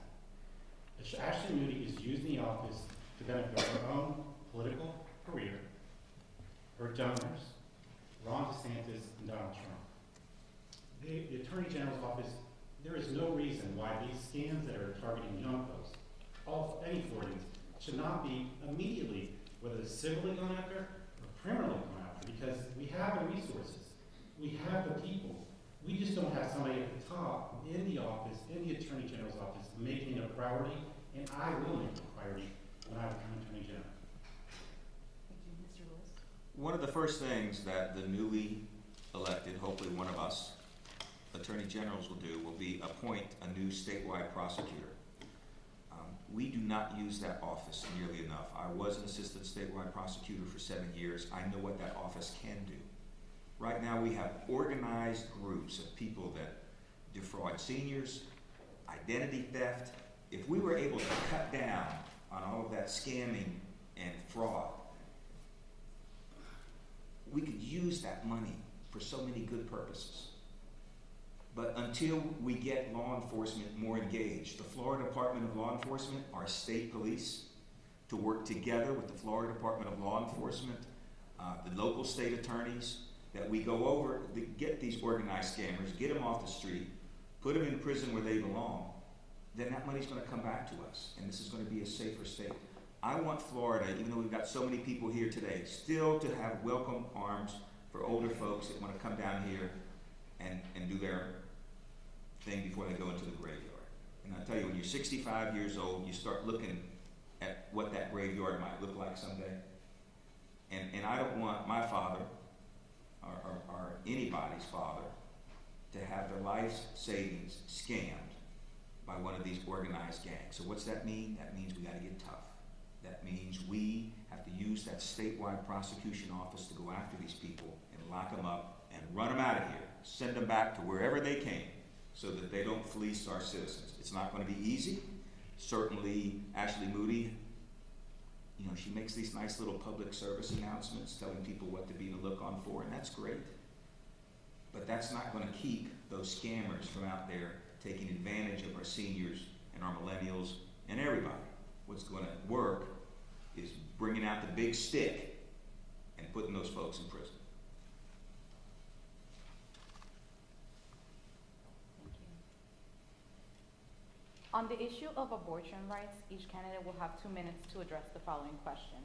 Ashley Moody is using the office to benefit her own political career, her donors, Ron DeSantis and Donald Trump. The Attorney General's office, there is no reason why these scams that are targeting young folks, any Floridians, should not be immediately, whether it's civilly gone after or criminally gone after, because we have the resources, we have the people. We just don't have somebody at the top in the office, in the Attorney General's office, making it a priority, and I will make it a priority when I become Attorney General. Thank you, Mr. Lewis. One of the first things that the newly elected, hopefully one of us, Attorney Generals will do will be appoint a new statewide prosecutor. We do not use that office nearly enough. I was an assistant statewide prosecutor for 7 years. I know what that office can do. Right now we have organized groups of people that defraud seniors, identity theft. If we were able to cut down on all of that scamming and fraud, we could use that money for so many good purposes. But until we get law enforcement more engaged, the Florida Department of Law Enforcement, our state police, to work together with the Florida Department of Law Enforcement, the local state attorneys, that we go over to get these organized scammers, get them off the street, put them in prison where they belong, then that money's going to come back to us, and this is going to be a safer state. I want Florida, even though we've got so many people here today, still to have welcome arms for older folks that want to come down here and do their thing before they go into the graveyard. And I tell you, when you're 65 years old, you start looking at what that graveyard might look like someday. And I don't want my father, or anybody's father, to have their life savings scammed by one of these organized gangs. So what's that mean? That means we gotta get tough. That means we have to use that statewide prosecution office to go after these people and lock them up and run them out of here, send them back to wherever they came so that they don't fleece our citizens. It's not gonna be easy. Certainly, Ashley Moody, she makes these nice little public service announcements telling people what to be to look on for, and that's great. But that's not gonna keep those scammers from out there taking advantage of our seniors and our millennials and everybody. What's gonna work is bringing out the big stick and putting those folks in prison. Thank you. On the issue of abortion rights, each candidate will have 2 minutes to address the following question.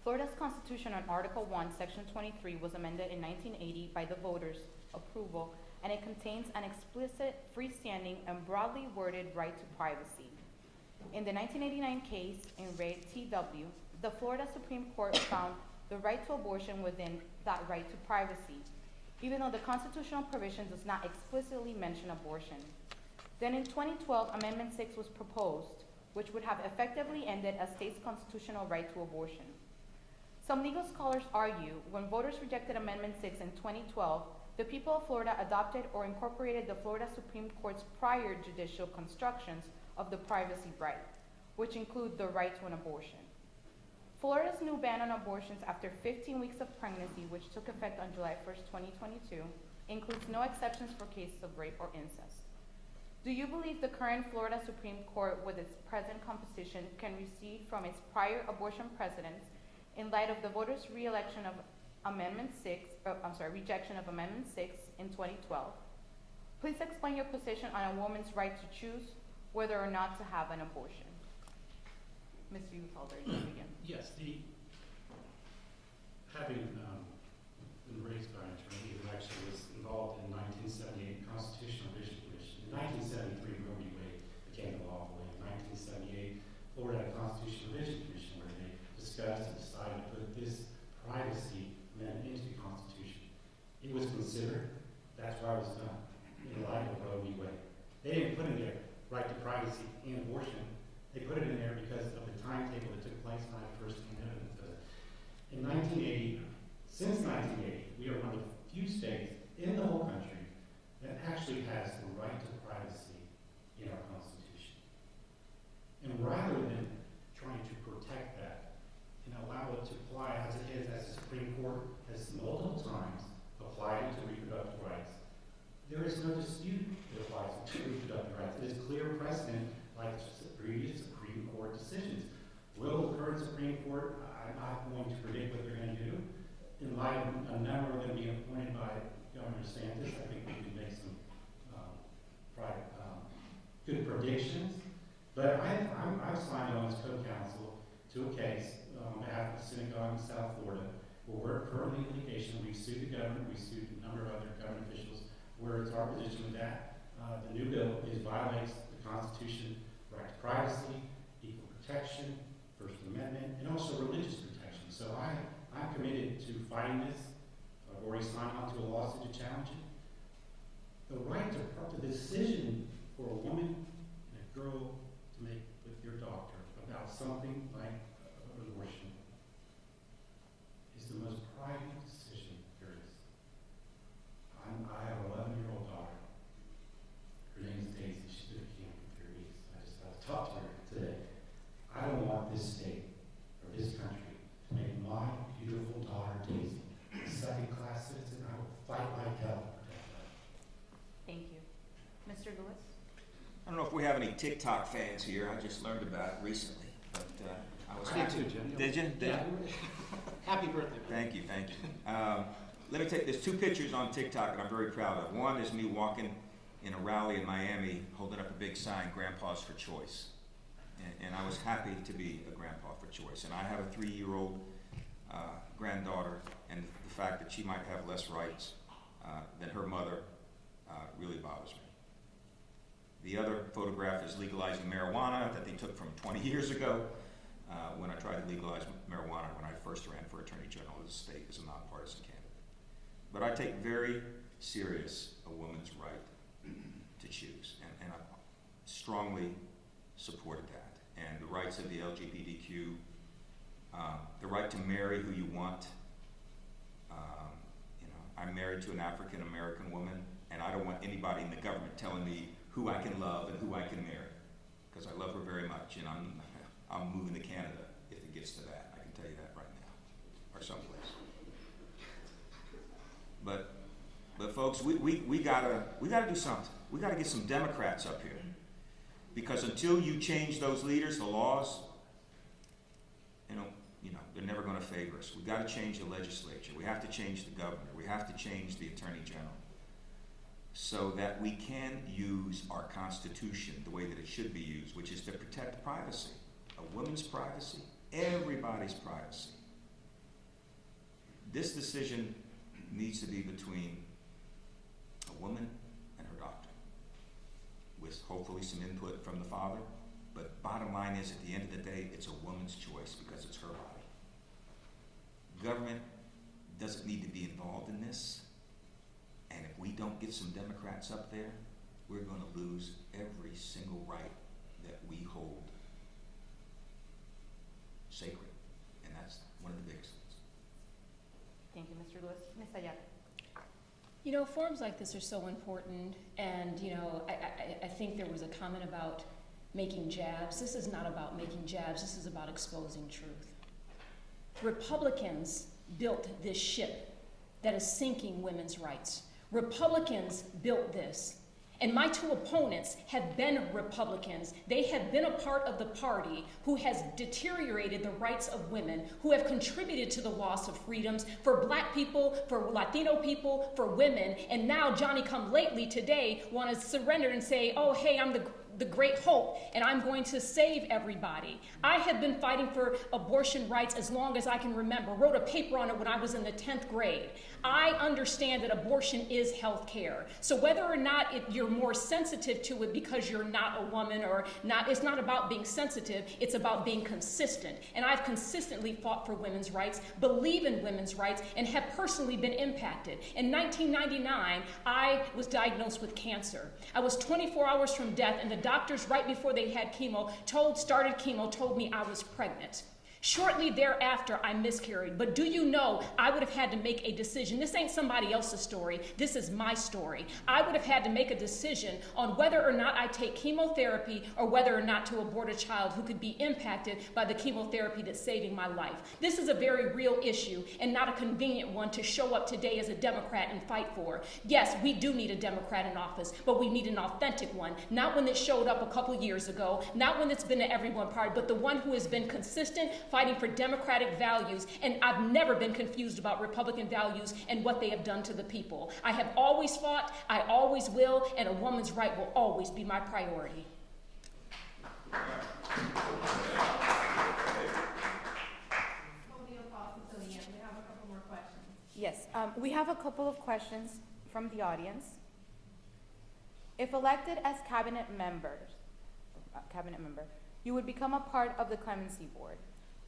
Florida's Constitution on Article 1, Section 23 was amended in 1980 by the voters' approval, and it contains an explicit, freestanding, and broadly worded right to privacy. In the 1989 case in Re TW, the Florida Supreme Court found the right to abortion within that right to privacy, even though the constitutional provision does not explicitly mention abortion. Then in 2012, Amendment 6 was proposed, which would have effectively ended a state's constitutional right to abortion. Some legal scholars argue when voters rejected Amendment 6 in 2012, the people of Florida adopted or incorporated the Florida Supreme Court's prior judicial constructions of the privacy right, which include the right to an abortion. Florida's new ban on abortions after 15 weeks of pregnancy, which took effect on July 1st, 2022, includes no exceptions for cases of rape or incest. Do you believe the current Florida Supreme Court, with its present composition, can recede from its prior abortion precedents in light of the voters' rejection of Amendment 6 in 2012? Please explain your position on a woman's right to choose whether or not to have an abortion. Mr. Utalder, you begin. Yes, having been raised by an attorney who actually was involved in 1978 Constitutional Revision Commission. In 1973, Roe v. Wade became the law of the land. In 1978, Florida had a Constitutional Revision Commission where they discussed and decided to put this privacy amendment into the Constitution. It was considered, that's why it was done, in light of Roe v. Wade. They didn't put in there right to privacy and abortion. They put it in there because of the timetable that took place when I first came evidence of it. In 1980, since 1980, we are one of the few states in the whole country that actually has the right to privacy in our Constitution. And rather than trying to protect that and allow it to apply as it is, as the Supreme Court has multiple times applied it to reproductive rights, there is no dispute that applies to reproductive rights clear precedent like previous Supreme Court decisions. Will the current Supreme Court, I'm not going to predict what they're going to do. In light of a number of them being appointed by Governor DeSantis, I think we can make some good predictions. But I've signed on as co-counsel to a case on behalf of a synagogue in South Florida where we're currently in litigation. We sued the government, we sued a number of other government officials, where it's our position with that. The new bill violates the Constitution, right to privacy, equal protection, First Amendment, and also religious protection. So I'm committed to fighting this. I've already signed on to a lawsuit to challenge it. The right to the decision for a woman and a girl to make with your doctor about something like abortion is the most private decision there is. I have an 11-year-old daughter. Her name is Daisy. She's been at camp for 3 weeks. I talked to her today. I don't want this state or this country to make my beautiful daughter Daisy a second-class citizen. I will fight like hell to protect her. Thank you. Mr. Lewis? I don't know if we have any TikTok fans here. I just learned about it recently, but I was I did happy. too, Jim. Did you? Yeah. Happy birthday. Thank you, thank you. Let me take, there's 2 pictures on TikTok that I'm very proud of. One is me walking in a rally in Miami, holding up a big sign, Grandpa's for Choice. And I was happy to be a grandpa for choice. And I have a 3-year-old granddaughter, and the fact that she might have less rights than her mother really bothers me. The other photograph is legalizing marijuana that they took from 20 years ago when I tried to legalize marijuana when I first ran for Attorney General of the state as a nonpartisan candidate. But I take very serious a woman's right to choose, and I strongly supported that. And the rights of the LGBTQ, the right to marry who you want. I'm married to an African American woman, and I don't want anybody in the government telling me who I can love and who I can marry, because I love her very much, and I'm moving to Canada if it gets to that. I can tell you that right now, or someplace. But folks, we gotta do something. We gotta get some Democrats up here, because until you change those leaders, the laws, they're never going to favor us. We've got to change the legislature. We have to change the governor. We have to change the attorney general, so that we can use our Constitution the way that it should be used, which is to protect privacy, a woman's privacy, everybody's privacy. This decision needs to be between a woman and her doctor, with hopefully some input from the father. But bottom line is, at the end of the day, it's a woman's choice because it's her body. Government doesn't need to be involved in this. And if we don't get some Democrats up there, we're going to lose every single right that we hold sacred. And that's one of the biggest things. Thank you, Mr. Lewis. Ms. Ayala? Forums like this are so important, and, I think there was a comment about making jabs. This is not about making jabs. This is about exposing truth. Republicans built this ship that is sinking women's rights. Republicans built this. And my 2 opponents have been Republicans. They have been a part of the party who has deteriorated the rights of women, who have contributed to the loss of freedoms for Black people, for Latino people, for women. And now Johnny come lately today want to surrender and say, oh, hey, I'm the great hope, and I'm going to save everybody. I have been fighting for abortion rights as long as I can remember. Wrote a paper on it when I was in the 10th grade. I understand that abortion is health care. So whether or not you're more sensitive to it because you're not a woman or not, it's not about being sensitive, it's about being consistent. And I've consistently fought for women's rights, believe in women's rights, and have personally been impacted. In 1999, I was diagnosed with cancer. I was 24 hours from death, and the doctors, right before they had chemo, told me I was pregnant. Shortly thereafter, I miscarried. But do you know, I would have had to make a decision. This ain't somebody else's story. This is my story. I would have had to make a decision on whether or not I take chemotherapy or whether or not to abort a child who could be impacted by the chemotherapy that's saving my life. This is a very real issue and not a convenient one to show up today as a Democrat and fight for. Yes, we do need a Democrat in office, but we need an authentic one. Not one that showed up a couple years ago, not one that's been to everyone part, but the one who has been consistent, fighting for democratic values, and I've never been confused about Republican values and what they have done to the people. I have always fought, I always will, and a woman's right will always be my priority. Yes, we have a couple of questions from the audience. If elected as cabinet member, you would become a part of the clemency board.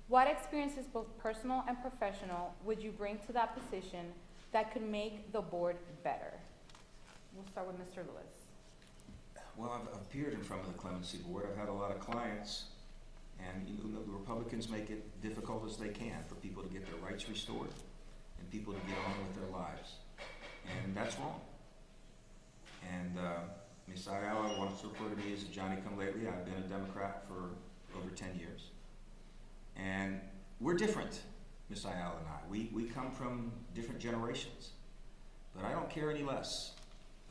What experiences, both personal and professional, would you bring to that position that could make the board better? We'll start with Mr. Lewis. Well, I've appeared in front of the clemency board. I've had a lot of clients, and the Republicans make it difficult as they can for people to get their rights restored and people to get on with their lives. And that's wrong. And Ms. Ayala wants to refer to me as a Johnny-come-lately. I've been a Democrat for over 10 years. And we're different, Ms. Ayala and I. We come from different generations. But I don't care any less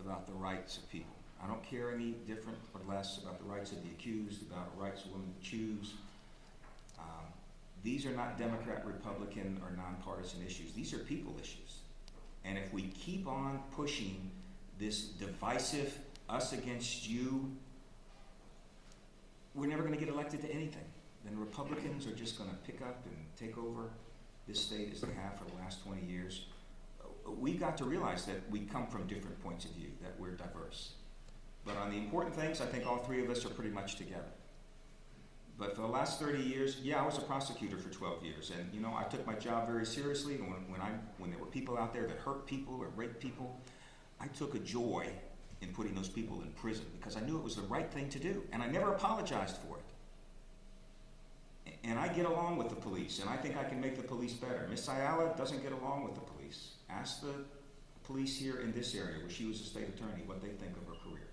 about the rights of people. I don't care any different or less about the rights of the accused, about the rights of women to choose. These are not Democrat, Republican, or nonpartisan issues. These are people issues. And if we keep on pushing this divisive, us against you, we're never going to get elected to anything. Then Republicans are just going to pick up and take over this state as they have for the last 20 years. We've got to realize that we come from different points of view, that we're diverse. But on the important things, I think all three of us are pretty much together. But for the last 30 years, yeah, I was a prosecutor for 12 years. And, I took my job very seriously. And when there were people out there that hurt people or raped people, I took a joy in putting those people in prison because I knew it was the right thing to do. And I never apologized for it. And I get along with the police, and I think I can make the police better. Miss Ayala doesn't get along with the police. Ask the police here in this area, where she was a state attorney, what they think of her career.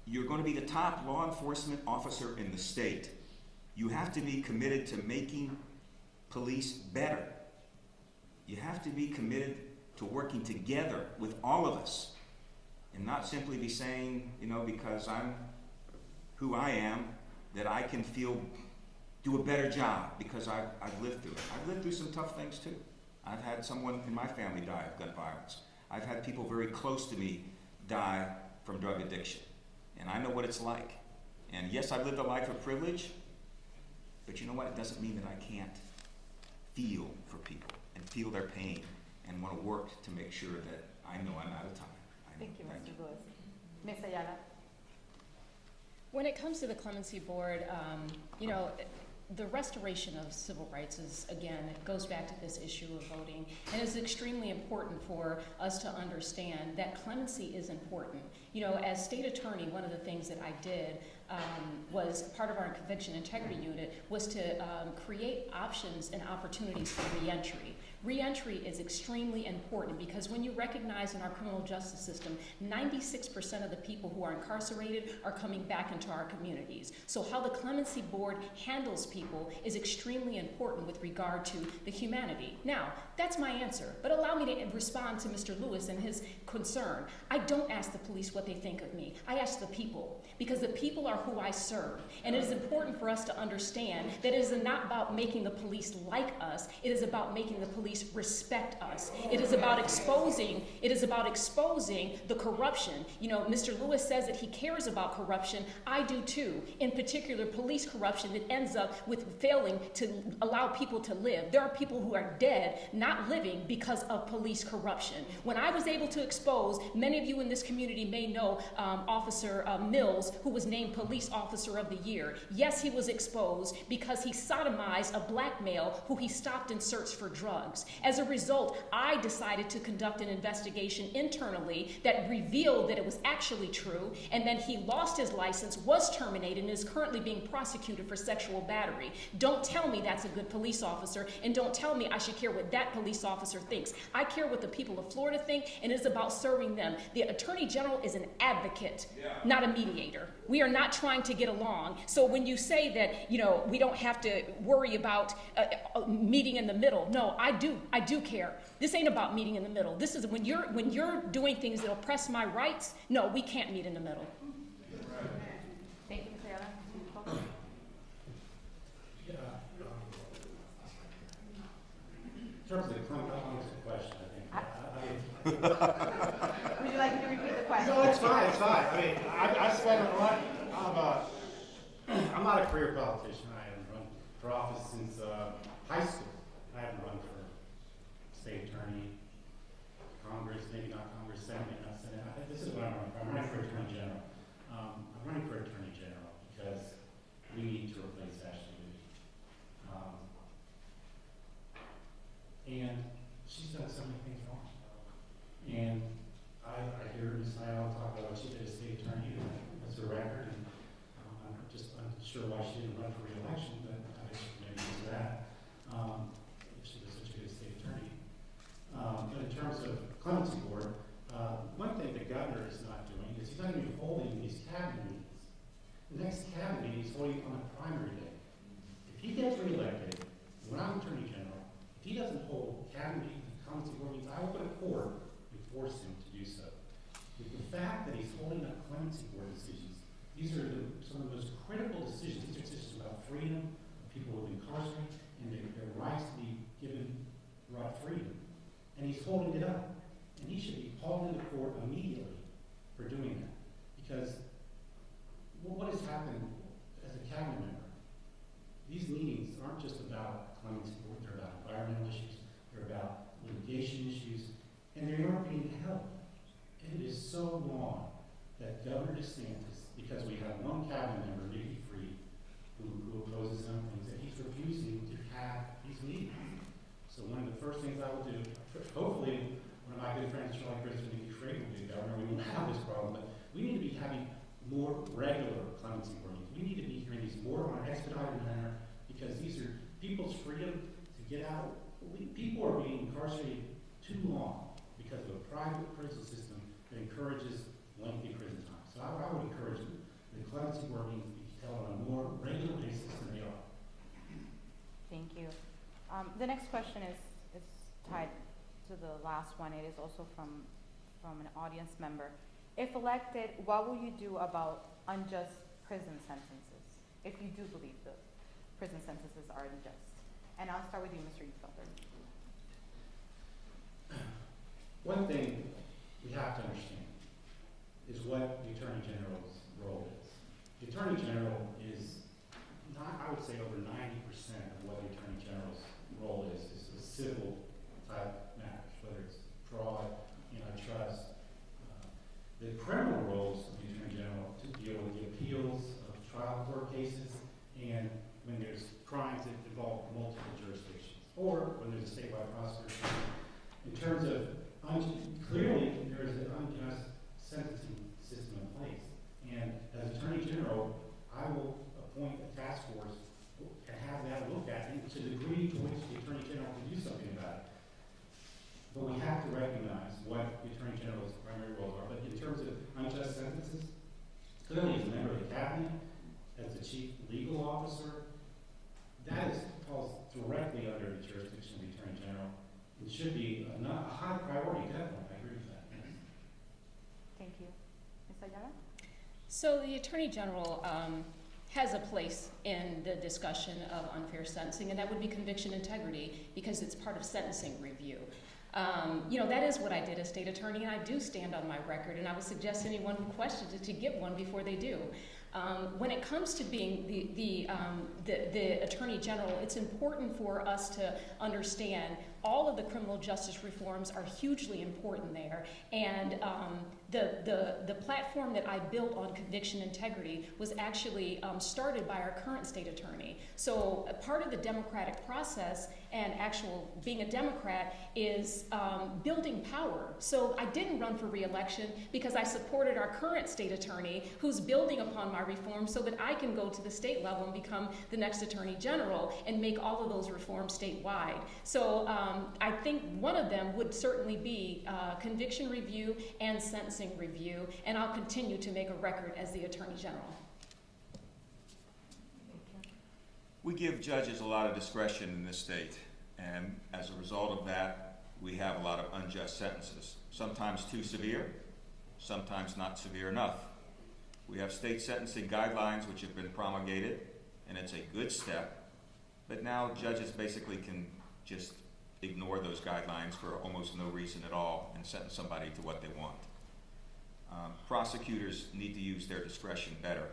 You're going to be the top law enforcement officer in the state. You have to be committed to making police better. You have to be committed to working together with all of us, and not simply be saying, because I'm who I am, that I can do a better job because I've lived through it. I've lived through some tough things too. I've had someone in my family die of gun violence. I've had people very close to me die from drug addiction. And I know what it's like. And yes, I've lived a life of privilege, but you know what? It doesn't mean that I can't feel for people and feel their pain and want to work to make sure that I know I'm out of time. Thank you, Mr. Lewis. Ms. Ayala. When it comes to the clemency board, the restoration of civil rights is, again, it goes back to this issue of voting. And it's extremely important for us to understand that clemency is important. As state attorney, one of the things that I did was part of our conviction integrity unit was to create options and opportunities for reentry. Reentry is extremely important because when you recognize in our criminal justice system, 96% of the people who are incarcerated are coming back into our communities. So how the clemency board handles people is extremely important with regard to the humanity. Now, that's my answer, but allow me to respond to Mr. Lewis and his concern. I don't ask the police what they think of me. I ask the people, because the people are who I serve. And it is important for us to understand that it is not about making the police like us, it is about making the police respect us. It is about exposing the corruption. Mr. Lewis says that he cares about corruption. I do too. In particular, police corruption that ends up with failing to allow people to live. There are people who are dead, not living because of police corruption. When I was able to expose, many of you in this community may know Officer Mills, who was named Police Officer of the Year. Yes, he was exposed because he sodomized a black male who he stopped and searched for drugs. firearms. As a result, I decided to conduct an investigation internally that revealed that it was actually true, and then he lost his license, was terminated, and is currently being prosecuted for sexual battery. Don't tell me that's a good police officer, and don't tell me I should care what that police officer thinks. I care what the people of Florida think, and it's about serving them. The Attorney General is an advocate, not a mediator. We are not trying to get along. So when you say that, we don't have to worry about meeting in the middle, no, I do care. This ain't about meeting in the middle. This is when you're doing things that oppress my rights, no, we can't meet in the middle. Thank you, Ms. Ayala. In terms of the question, I think. Would you like me to repeat the question? No, it's fine, it's fine. I mean, I spent a lot I'm not a career politician. I haven't run for office since high school. I haven't run for state attorney, Congress, maybe not Congress, Senate, maybe not Senate. I think this is what I'm running for. I'm running for Attorney General. I'm running for Attorney General because we need to replace Ashley Moody. And she's done so many things wrong. And I hear Ms. Ayala talk about what she did as state attorney, and that's her record. And I'm just unsure why she didn't run for re-election, but I guess maybe it's that. If she was such a good state attorney. But in terms of clemency board, one thing the governor is not doing is he's not even holding these cabinet meetings. The next cabinet meeting is holding on a primary day. If he gets re-elected, when I'm attorney general, if he doesn't hold cabinet meetings and clemency board meetings, I will go to court and force him to do so. With the fact that he's holding up clemency board decisions, these are some of the most critical decisions. These are decisions about freedom of people who are incarcerated and their rights to be given right freedom. And he's holding it up. And he should be called into court immediately for doing that. Because what has happened as a cabinet member? These meetings aren't just about clemency board, they're about environmental issues, they're about litigation issues, and they aren't being held. And it is so wrong that Governor DeSantis, because we have one cabinet member, Nikki Freed, who opposes some things, that he's refusing to have these meetings. So one of the first things I will do, hopefully one of my good friends, Charlie Chris and Nikki Freed, will be governor. We won't have this problem, but we need to be having more regular clemency board meetings. We need to be hearing these more on an expedited manner because these are people's freedom to get out. People are being incarcerated too long because of a private prison system that encourages lengthy prison time. So I would encourage the clemency board meetings to be held on a more regular basis than they are. Thank you. The next question is tied to the last one. It is also from an audience member. If elected, what will you do about unjust prison sentences, if you do believe the prison sentences are unjust? And I'll start with you, Mr. Ufelder. One thing we have to understand is what the Attorney General's role is. The Attorney General is not, I would say, over 90% of what the Attorney General's role is a civil type matters, whether it's fraud, antitrust. The criminal roles of the Attorney General to deal with the appeals of trial court cases and when there's crimes that involve multiple jurisdictions or when there's a statewide prosecution. In terms of, clearly there is an unjust sentencing system in place. And as Attorney General, I will appoint a task force and have that look at it to the degree to which the Attorney General can do something about it. But we have to recognize what the Attorney General's primary roles are. But in terms of unjust sentences, clearly as a member of the Cabinet, as the Chief Legal Officer, that falls directly under the jurisdiction of the Attorney General. It should be a high priority, definitely. I agree with that. Yes. Thank you. Ms. Ayala? So the Attorney General has a place in the discussion of unfair sentencing, and that would be conviction integrity because it's part of sentencing review. That is what I did as state attorney, and I do stand on my record, and I would suggest anyone who questions it to get one before they do. When it comes to being the Attorney General, it's important for us to understand all of the criminal justice reforms are hugely important there, and the platform that I built on conviction integrity was actually started by our current state attorney. So part of the democratic process and actual being a Democrat is building power. So I didn't run for re-election because I supported our current state attorney who's building upon my reforms so that I can go to the state level and become the next Attorney General and make all of those reforms statewide. So I think one of them would certainly be conviction review and sentencing review, and I'll continue to make a record as the Attorney General. We give judges a lot of discretion in this state, and as a result of that, we have a lot of unjust sentences, sometimes too severe, sometimes not severe enough. We have state sentencing guidelines which have been promulgated, and it's a good step, but now judges basically can just ignore those guidelines for almost no reason at all and sentence somebody to what they want. Prosecutors need to use their discretion better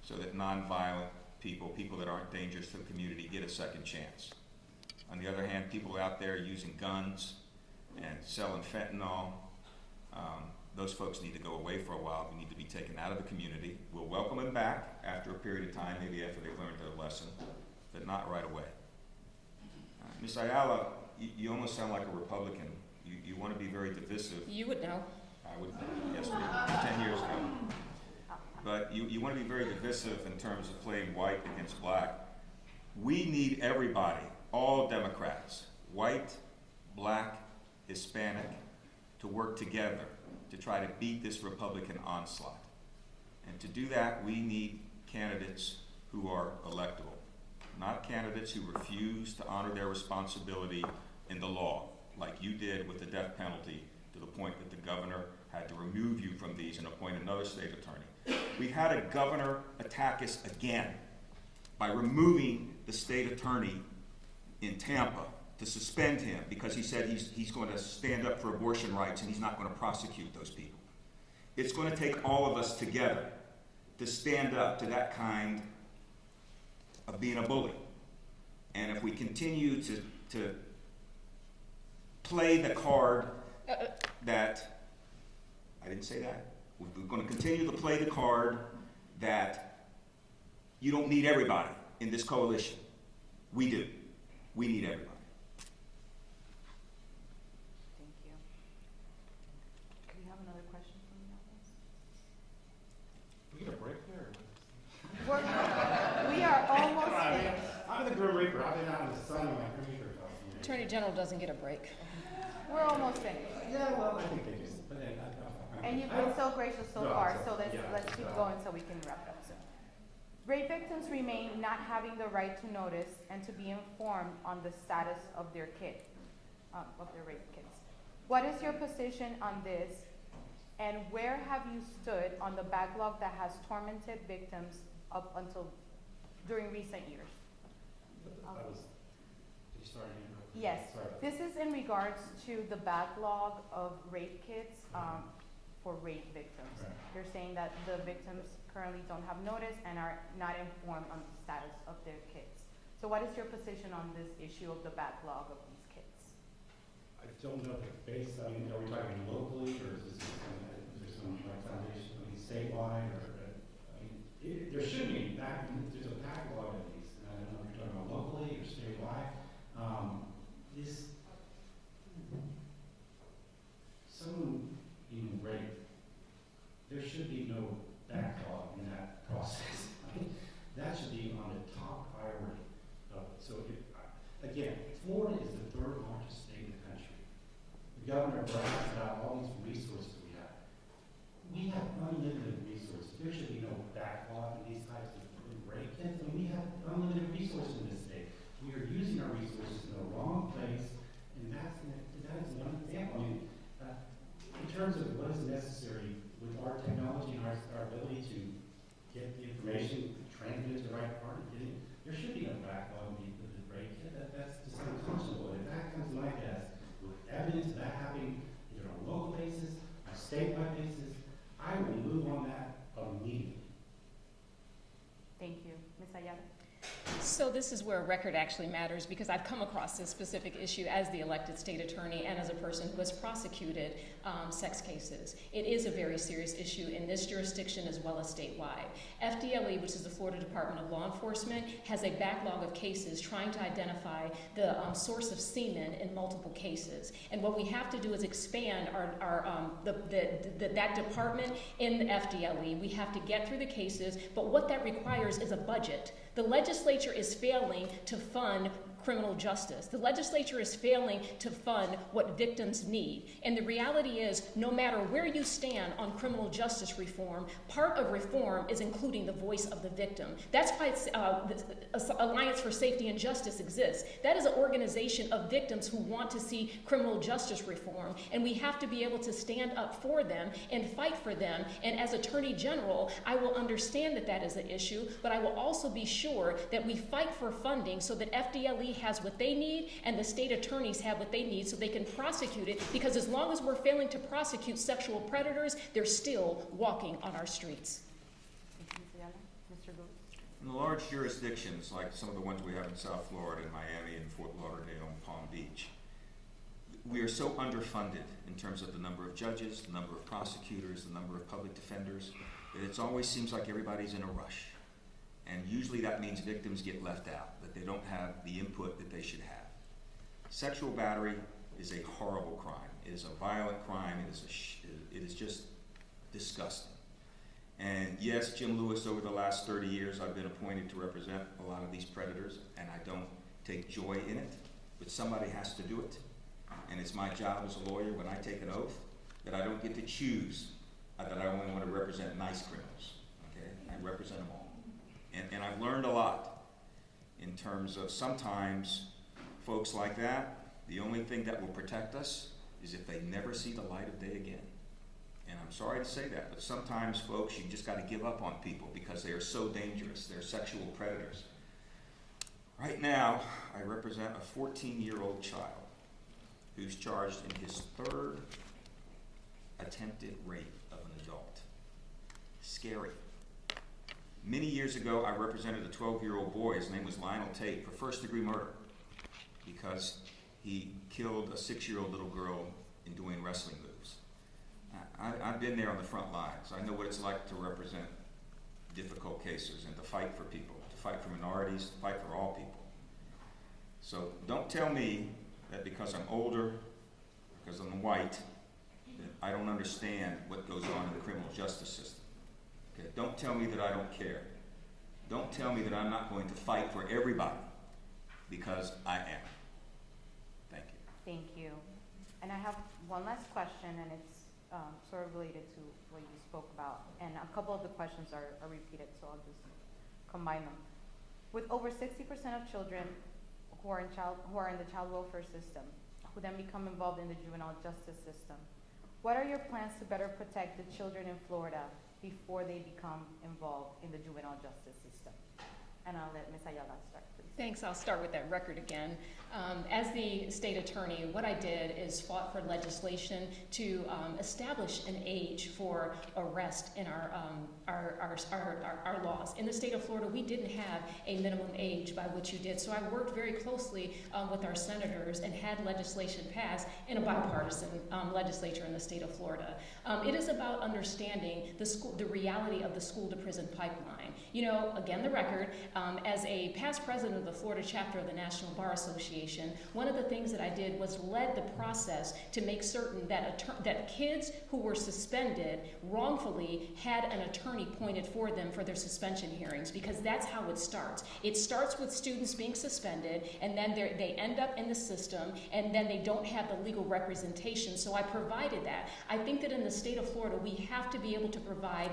so that nonviolent people that aren't dangerous to the community, get a second chance. On the other hand, people out there using guns and selling fentanyl, those folks need to go away for a while. They need to be taken out of the community. We'll welcome them back after a period of time, maybe after they've learned their lesson, but not right away. Ms. Ayala, you almost sound like a Republican. You want to be very divisive. You would know. I would, yesterday, 10 years ago. But you want to be very divisive in terms of playing white against black. We need everybody, all Democrats, white, black, Hispanic, to work together to try to beat this Republican onslaught. And to do that, we need candidates who are electable, not candidates who refuse to honor their responsibility in the law, like you did with the death penalty, to the point that the governor had to remove you from these and appoint another state attorney. We had a governor attack us again by removing the state attorney in Tampa to suspend him because he said he's going to stand up for abortion rights and he's not going to prosecute those people. It's going to take all of us together to stand up to that kind of being a bully. And if we continue to play the card that, I didn't say that, we're going to continue to play the card that you don't need everybody in this coalition. We do. We need everybody. Thank you. Do you have another question from the audience? We get a break there? We are almost finished. I'm the Grim Reaper. I've been out in the sun with my Grim Reaper costume. Attorney General doesn't get a break. We're almost finished. Yeah, well, I think they do. But then, And you've been so gracious so No, far, so- so let's yeah, keep so- going so we can wrap it up soon. Rape victims remain not having the right to notice and to be informed on the status of their kid, of their rape kids. What is your position on this, and where have you stood on the backlog that has tormented victims up until during recent years? Did you start again? Yes, Sorry. this is in regards to the backlog of rape kits for rape victims. Right. They're saying that the victims currently don't have notice and are not informed on the status of their kids. So what is your position on this issue of the backlog of these kids? I don't know if it's based, I mean, are we talking locally, or is there some like foundation, I mean, statewide, or, I mean, there should be there's a backlog of these, and I don't know if you're talking about locally or statewide. Someone being raped, there should be no backlog in that process. I mean, that should be on the top priority. Again, Florida is the third largest state in the country. The governor brags about all these resources we have. We have unlimited resources. There should be no backlog in these types of rape kits. I mean, we have unlimited resources in this state. We are using our resources in the wrong place, and that is one example. I mean, in terms of what is necessary with our technology and our ability to get the information transmitted to the right party, there should be no backlog with the rape kit. That's just unconscionable. And if that comes to my desk with evidence of that happening either on a local basis, a statewide basis, I will move on that immediately. So this is where record actually matters, because I've come across this specific issue as the elected state attorney and as a person who has prosecuted sex cases. It is a very serious issue in this jurisdiction as well as statewide. FDLE, which is the Florida Department of Law Enforcement, has a backlog of cases trying to identify the source of semen in multiple cases. And what we have to do is expand that department in the FDLE. We have to get through the cases, but what that requires is a budget. The legislature is failing to fund criminal justice. The legislature is failing to fund what victims need. And the reality is, no matter where you stand on criminal justice reform, part of reform is including the voice of the victim. That's why the Alliance for Safety and Justice exists. That is an organization of victims who want to see criminal justice reform, and we have to be able to stand up for them and fight for them. And as Attorney General, I will understand that that is an issue, but I will also be sure that we fight for funding so that FDLE has what they need and the state attorneys have what they need so they can prosecute it, because as long as we're failing to prosecute sexual predators, they're still walking on our streets. Thank you, Ms. Ayala. Mr. Lewis? In the large jurisdictions, like some of the ones we have in South Florida, in Miami, and Fort Lauderdale, and Palm Beach, we are so underfunded in terms of the number of judges, the number of prosecutors, the number of public defenders, that it always seems like everybody's in a rush. And usually that means victims get left out, that they don't have the input that they should have. Sexual battery is a horrible crime. It is a violent crime. It is just disgusting. And yes, Jim Lewis, over the last 30 years, I've been appointed to represent a lot of these predators, and I don't take joy in it, but somebody has to do it. And it's my job as a lawyer, when I take an oath, that I don't get to choose, that I only want to represent nice criminals, okay? I represent them all. And I've learned a lot in terms of sometimes folks like that, the only thing that will protect us is if they never see the light of day again. And I'm sorry to say that, but sometimes folks, you just got to give up on people because they are so dangerous. They're sexual predators. Right now, I represent a 14-year-old child who's charged in his third attempted rape of an adult. Scary. Many years ago, I represented a 12-year-old boy. His name was Lionel Tate, for first-degree murder because he killed a 6-year-old little girl in doing wrestling moves. I've been there on the front lines. I know what it's like to represent difficult cases and to fight for people, to fight for minorities, to fight for all people. So don't tell me that because I'm older, because I'm white, that I don't understand what goes on in the criminal justice system. Okay, don't tell me that I don't care. Don't tell me that I'm not going to fight for everybody, because I am. Thank you. Thank you. And I have one last question, and it's sort of related to what you spoke about. And a couple of the questions are repeated, so I'll just combine them. With over 60% of children who are in the child welfare system, who then become involved in the juvenile justice system, what are your plans to better protect the children in Florida before they become involved in the juvenile justice system? And I'll let Ms. Ayala start, please. Thanks. I'll start with that record again. As the state attorney, what I did is fought for legislation to establish an age for arrest in our laws. In the state of Florida, we didn't have a minimum age by which you did. So I worked very closely with our senators and had legislation passed in a bipartisan legislature in the state of Florida. It is about understanding the reality of the school-to-prison pipeline. You know, again, the record, as a past president of the Florida chapter of the National Bar Association, one of the things that I did was led the process to make certain that kids who were suspended wrongfully had an attorney appointed for them for their suspension hearings, because that's how it starts. It starts with students being suspended, and then they end up in the system, and then they don't have the legal representation. So I provided that. I think that in the state of Florida, we have to be able to provide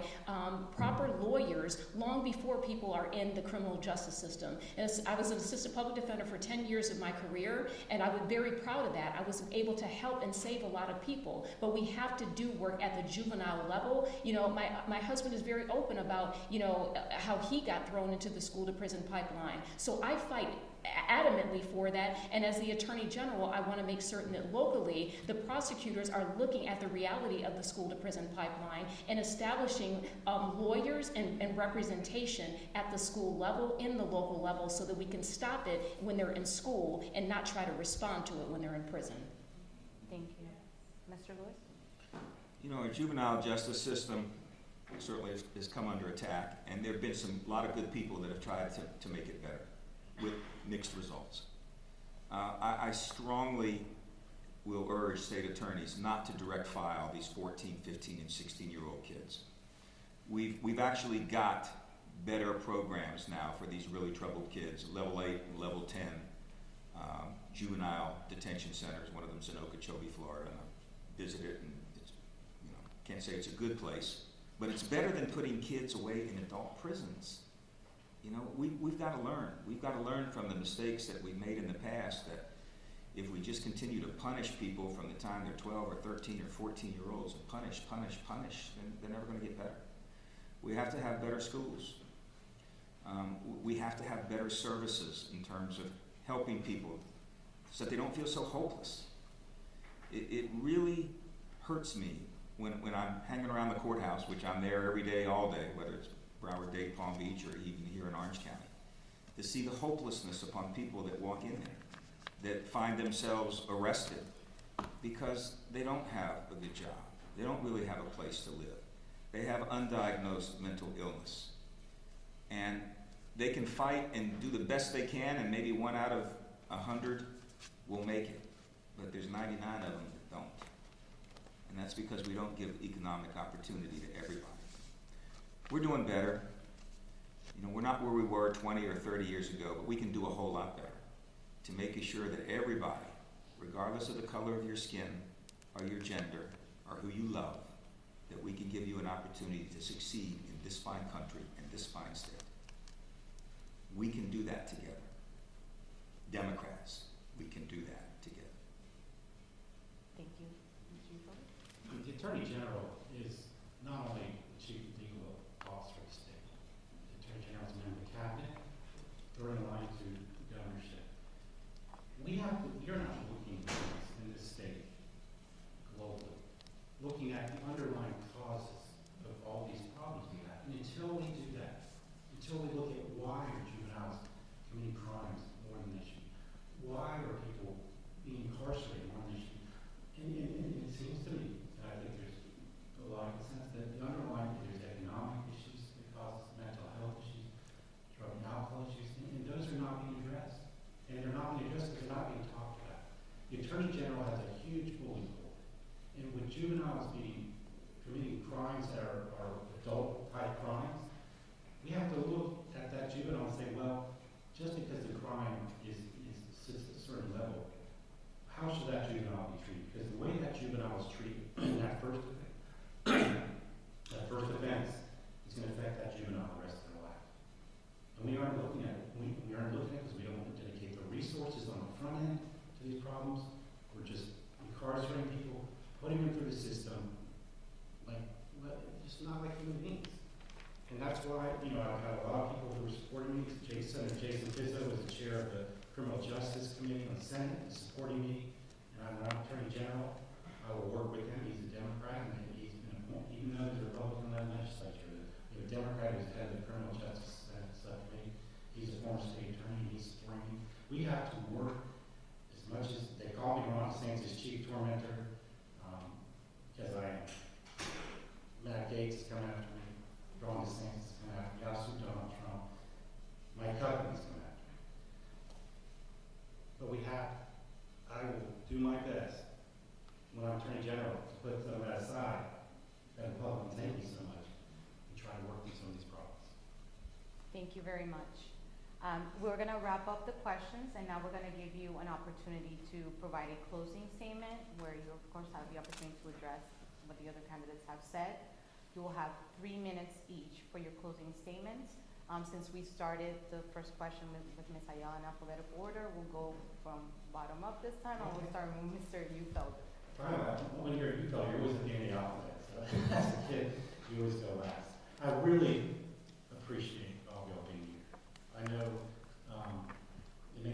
proper lawyers long before people are in the criminal justice system. And I was an assistant public defender for 10 years of my career, and I was very proud of that. I was able to help and save a lot of people, but we have to do work at the juvenile level. You know, my husband is very open about, you know, how he got thrown into the school to prison pipeline. So I fight adamantly for that, and as the Attorney General, I want to make certain that locally, the prosecutors are looking at the reality of the school-to-prison pipeline and establishing lawyers and representation at the school level, in the local level, so that we can stop it when they're in school and not try to respond to it when they're in prison. Thank you. Mr. Lewis? You know, our juvenile justice system certainly has come under attack, and there have been a lot of good people that have tried to make it better with mixed results. I strongly will urge state attorneys not to direct file these 14, 15, and 16-year-old kids. We've actually got better programs now for these really troubled kids, level 8 and level 10 juvenile detention centers. One of them's in Okeechobee, Florida, and I visited, and it's, you know, can't say it's a good place, but it's better than putting kids away in adult prisons. You know, we've got to learn. We've got to learn from the mistakes that we've made in the past, that if we just continue to punish people from the time they're 12 or 13 or 14-year-olds, and punish, then they're never going to get better. We have to have better schools. We have to have better services in terms of helping people so that they don't feel so hopeless. It really hurts me when I'm hanging around the courthouse, which I'm there every day, all day, whether it's Broward, Dade, Palm Beach, or even here in Orange County, to see the hopelessness upon people that walk in there, that find themselves arrested because they don't have a good job. They don't really have a place to live. They have undiagnosed mental illness. And they can fight and do the best they can, and maybe 1 out of 100 will make it. But there's 99 of them that don't. And that's because we don't give economic opportunity to everybody. We're doing better. You know, we're not where we were 20 or 30 years ago, but we can do a whole lot better to making sure that everybody, regardless of the color of your skin or your gender or who you love, that we can give you an opportunity to succeed in this fine country and this fine state. We can do that together. Democrats, we can do that together. Thank you. Mr. Euclid? The Attorney General is not only the chief legal officer of the state. The Attorney General is a member of the cabinet, third in line to the governorship. You're not looking at this in this state globally, looking at the underlying causes of all these problems we have. And until we do that, until we look at why are juveniles committing crimes more than they should, why are people being incarcerated more than they should, and it seems to me, and I think there's a lot of consensus, that the underlying, there's economic issues that cause mental health issues, drug and alcohol issues, and those are not being addressed. And they're not being addressed because they're not being talked about. The Attorney General has a huge bully pool. And with juveniles being committing crimes that are adult-type crimes, we have to look at that juvenile and say, well, just because the crime sits at a certain level, how should that juvenile be treated? Because the way that juvenile is treated in that first offense is going to affect that juvenile the rest of their life. And we aren't looking at it. We aren't looking at it because we don't dedicate the resources on the front end to these problems. We're just incarcerating people, putting them through the system, just not like human beings. And that's why, I've had a lot of people who are supporting me. Senator Jason Pizzo is the chair of the Criminal Justice Committee on the Senate, is supporting me. And I'm an Attorney General. I will work with him. He's a Democrat, and he's been appointed, even though there's a Republican-led legislature. The Democrat who's head of the Criminal Justice Subcommittee. He's a former state attorney. He's supporting me. We have to work as much as they call me Ron DeSantis' chief tormentor, because I am. Matt Gaetz is coming after me. Ron DeSantis is coming after me. I'll sue Donald Trump. Mike Huckabee's coming after me. But I will do my best when I'm Attorney General to put some of that aside, that the public can take me so much, and try to work through some of these problems. Thank you very much. We're going to wrap up the questions, and now we're going to give you an opportunity to provide a closing statement where you, of course, have the opportunity to address what the other candidates have said. You will have 3 minutes each for your closing statements. Since we started the first question with Ms. Ayala in alphabetical order, we'll go from bottom up this time, and we'll start with Mr. Eufelder. When you're at UConn, you're always at the end of the alphabet. So as a kid, you always go last. I really appreciate all of y'all being here. I know it may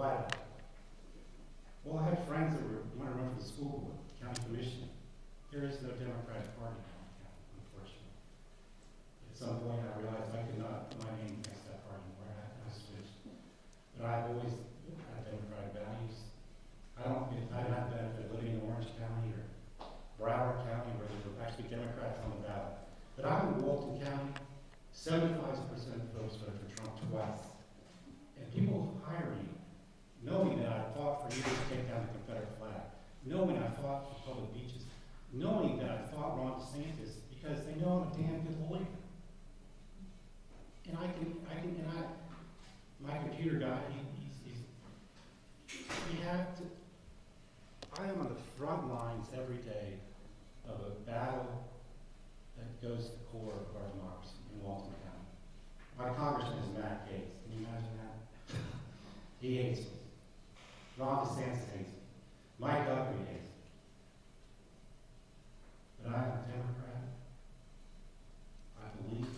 why did I? Well, I had friends that want to run for the school board, county commission. There is no Democratic Party now in the county, unfortunately. At some point, I realized I could not put my name against that party anymore. I switched. But I've always had Democratic values. I don't have the benefit of living in Orange County or Broward County where there were actually Democrats on the ballot. But I'm in Walton County, 75% of folks voted for Trump twice. And people hire you, knowing that I fought for years to take down the Confederate flag, knowing I fought for public beaches, knowing that I fought Ron DeSantis because they know I'm a damn good lawyer. And my computer guy, I am on the front lines every day of a battle that goes to the core of our democracy in Walton County. My congressman is Matt Gates. Can you imagine that? He hates me. Ron DeSantis hates me. Mike Huckabee hates me. But I am a Democrat. I believe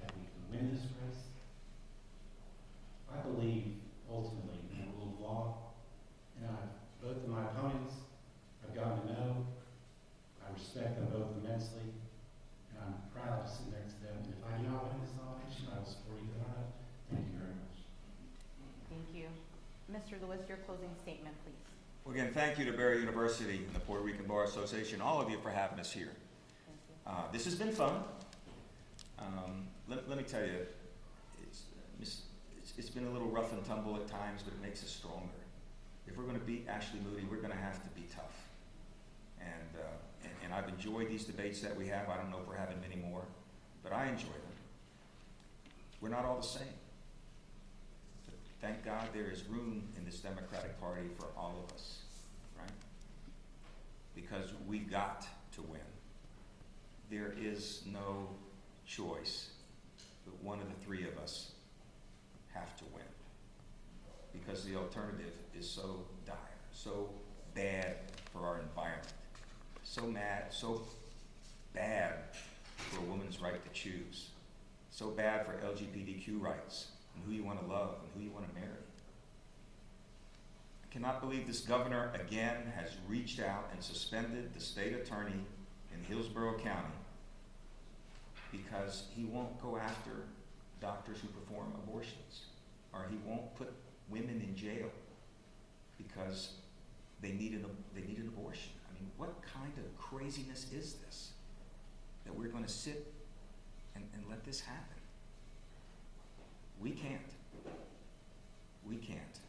that we can win this race. I believe, ultimately, in the rule of law. And both of my opponents I've gotten to know. I respect them both immensely. And I'm proud to sit next to them. And if I do not win this nomination, I will support either one of them. Thank you very much. Thank you. Mr. Lewis, your closing statement, please. Well, again, thank you to Barry University and the Puerto Rican Bar Association, all of you for having us here. Thank you. This has been fun. Let me tell you, it's been a little rough and tumble at times, but it makes us stronger. If we're going to beat Ashley Moody, we're going to have to be tough. And I've enjoyed these debates that we have. I don't know if we're having many more, but I enjoy them. We're not all the same. But thank God there is room in this Democratic Party for all of us, right? Because we've got to win. There is no choice, but one of the three of us have to win. Because the alternative is so dire, so bad for our environment, so bad for a woman's right to choose, so bad for LGBTQ rights and who you want to love and who you want to marry. I cannot believe this governor again has reached out and suspended the state attorney in Hillsborough County because he won't go after doctors who perform abortions, or he won't put women in jail because they need an abortion. I mean, what kind of craziness is this? That we're going to sit and let this happen? We can't. We can't.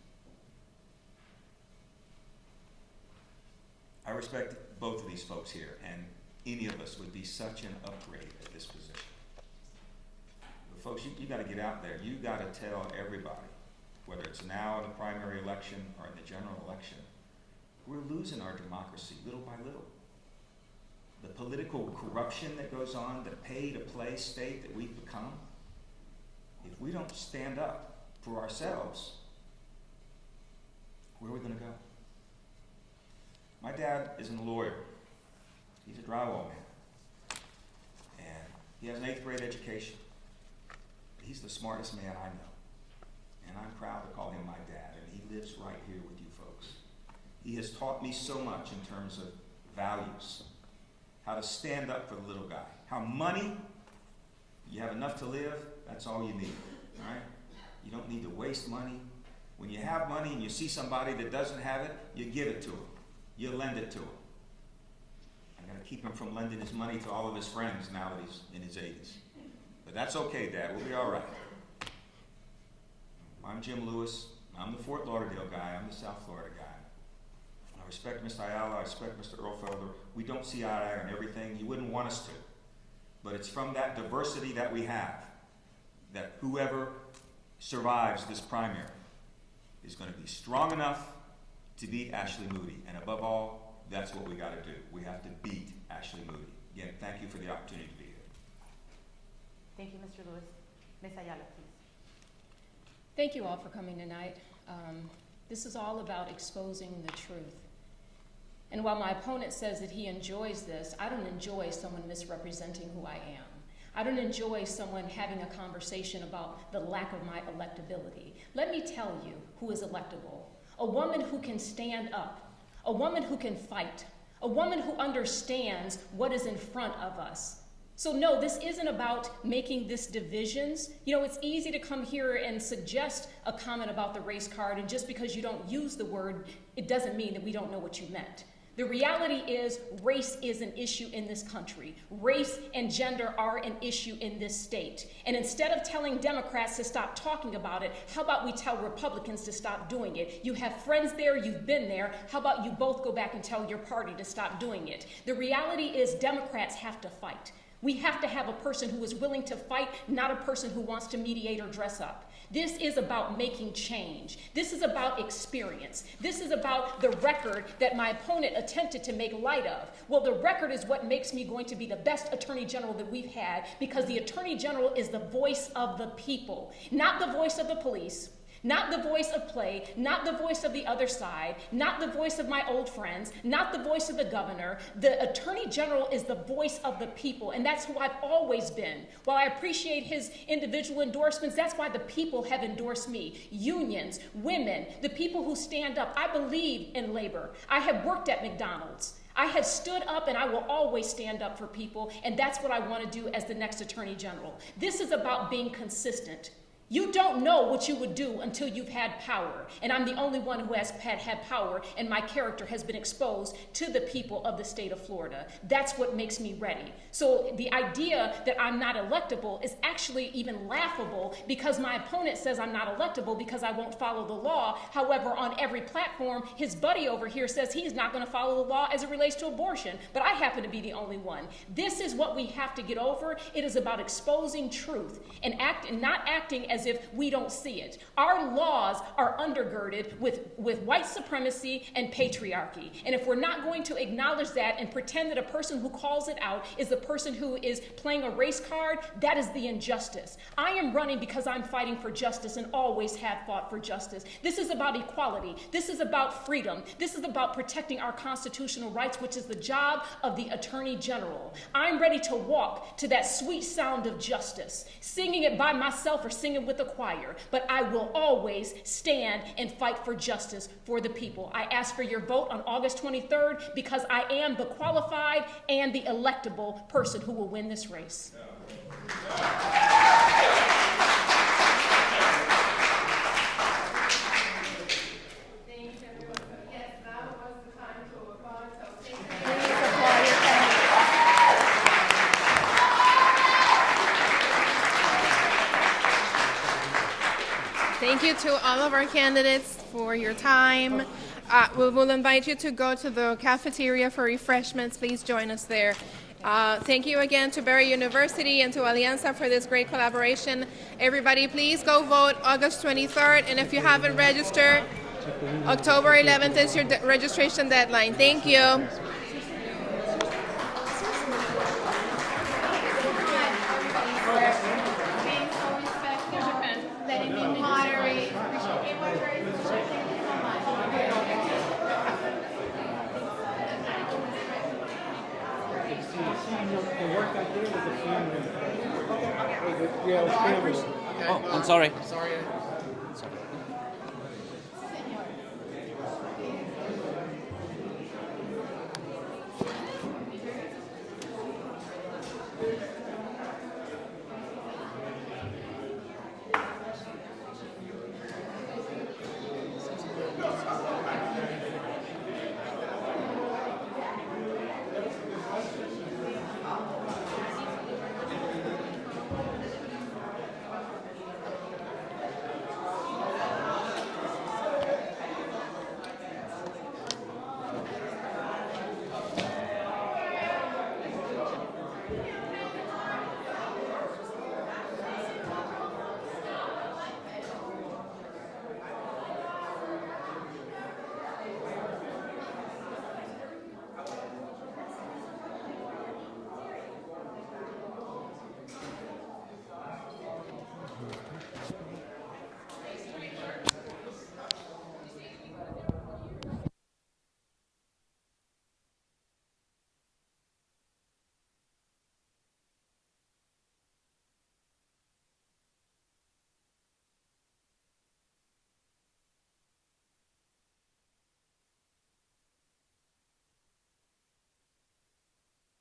I respect both of these folks here, and any of us would be such an upgrade at this position. But folks, you got to get out there. You got to tell everybody, whether it's now in the primary election or in the general election, we're losing our democracy little by little. The political corruption that goes on, the pay-to-play state that we've become, if we don't stand up for ourselves, where are we going to go? My dad isn't a lawyer. He's a drywall man. And he has an 8th grade education. He's the smartest man I know. And I'm proud to call him my dad, and he lives right here with you folks. He has taught me so much in terms of values, how to stand up for the little guy, how money, you have enough to live, that's all you need, all right? You don't need to waste money. When you have money and you see somebody that doesn't have it, you give it to him. You lend it to him. I'm going to keep him from lending his money to all of his friends now that he's in his 80s. But that's okay, Dad, we'll be all right. I'm Jim Lewis. I'm the Fort Lauderdale guy. I'm the South Florida guy. I respect Ms. Ayala. I respect Mr. Earlfelder. We don't see eye to eye on everything. You wouldn't want us to. But it's from that diversity that we have that whoever survives this primary is going to be strong enough to beat Ashley Moody. And above all, that's what we got to do. We have to beat Ashley Moody. Again, thank you for the opportunity to be here. Thank you, Mr. Lewis. Ms. Ayala, please. Thank you all for coming tonight. This is all about exposing the truth. And while my opponent says that he enjoys this, I don't enjoy someone misrepresenting who I am. I don't enjoy someone having a conversation about the lack of my electability. Let me tell you who is electable. A woman who can stand up, a woman who can fight, a woman who understands what is in front of us. So no, this isn't about making this divisions. You know, it's easy to come here and suggest a comment about the race card, and just because you don't use the word, it doesn't mean that we don't know what you meant. The reality is race is an issue in this country. Race and gender are an issue in this state. And instead of telling Democrats to stop talking about it, how about we tell Republicans to stop doing it? You have friends there, you've been there. How about you both go back and tell your party to stop doing it? The reality is Democrats have to fight. We have to have a person who is willing to fight, not a person who wants to mediate or dress up. This is about making change. This is about experience. This is about the record that my opponent attempted to make light of. Well, the record is what makes me going to be the best attorney general that we've had, because the attorney general is the voice of the people, not the voice of the police, not the voice of play, not the voice of the other side, not the voice of my old friends, not the voice of the governor. The attorney general is the voice of the people, and that's who I've always been. While I appreciate his individual endorsements, that's why the people have endorsed me. Unions, women, the people who stand up. I believe in labor. I have worked at McDonald's. I have stood up, and I will always stand up for people, and that's what I want to do as the next attorney general. This is about being consistent. You don't know what you would do until you've had power. And I'm the only one who has had power, and my character has been exposed to the people of the state of Florida. That's what makes me ready. So the idea that I'm not electable is actually even laughable, because my opponent says I'm not electable because I won't follow the law. However, on every platform, his buddy over here says he's not going to follow the law as it relates to abortion. But I happen to be the only one. This is what we have to get over. It is about exposing truth and not acting as if we don't see it. Our laws are undergirded with white supremacy and patriarchy. And if we're not going to acknowledge that and pretend that a person who calls it out is the person who is playing a race card, that is the injustice. I am running because I'm fighting for justice and always have fought for justice. This is about equality. This is about freedom. This is about protecting our constitutional rights, which is the job of the Attorney General. I'm ready to walk to that sweet sound of justice, singing it by myself or singing with the choir, but I will always stand and fight for justice for the people. I ask for your vote on August 23rd because I am the qualified and the electable person who will win this race. Thank you to all of our candidates for your time. We will invite you to go to the cafeteria for refreshments. Please join us there. Thank you again to Barry University and to Alianza for this great collaboration. Everybody, please go vote August 23rd. And if you haven't registered, October 11th is your registration deadline. Thank you. Oh, I'm sorry.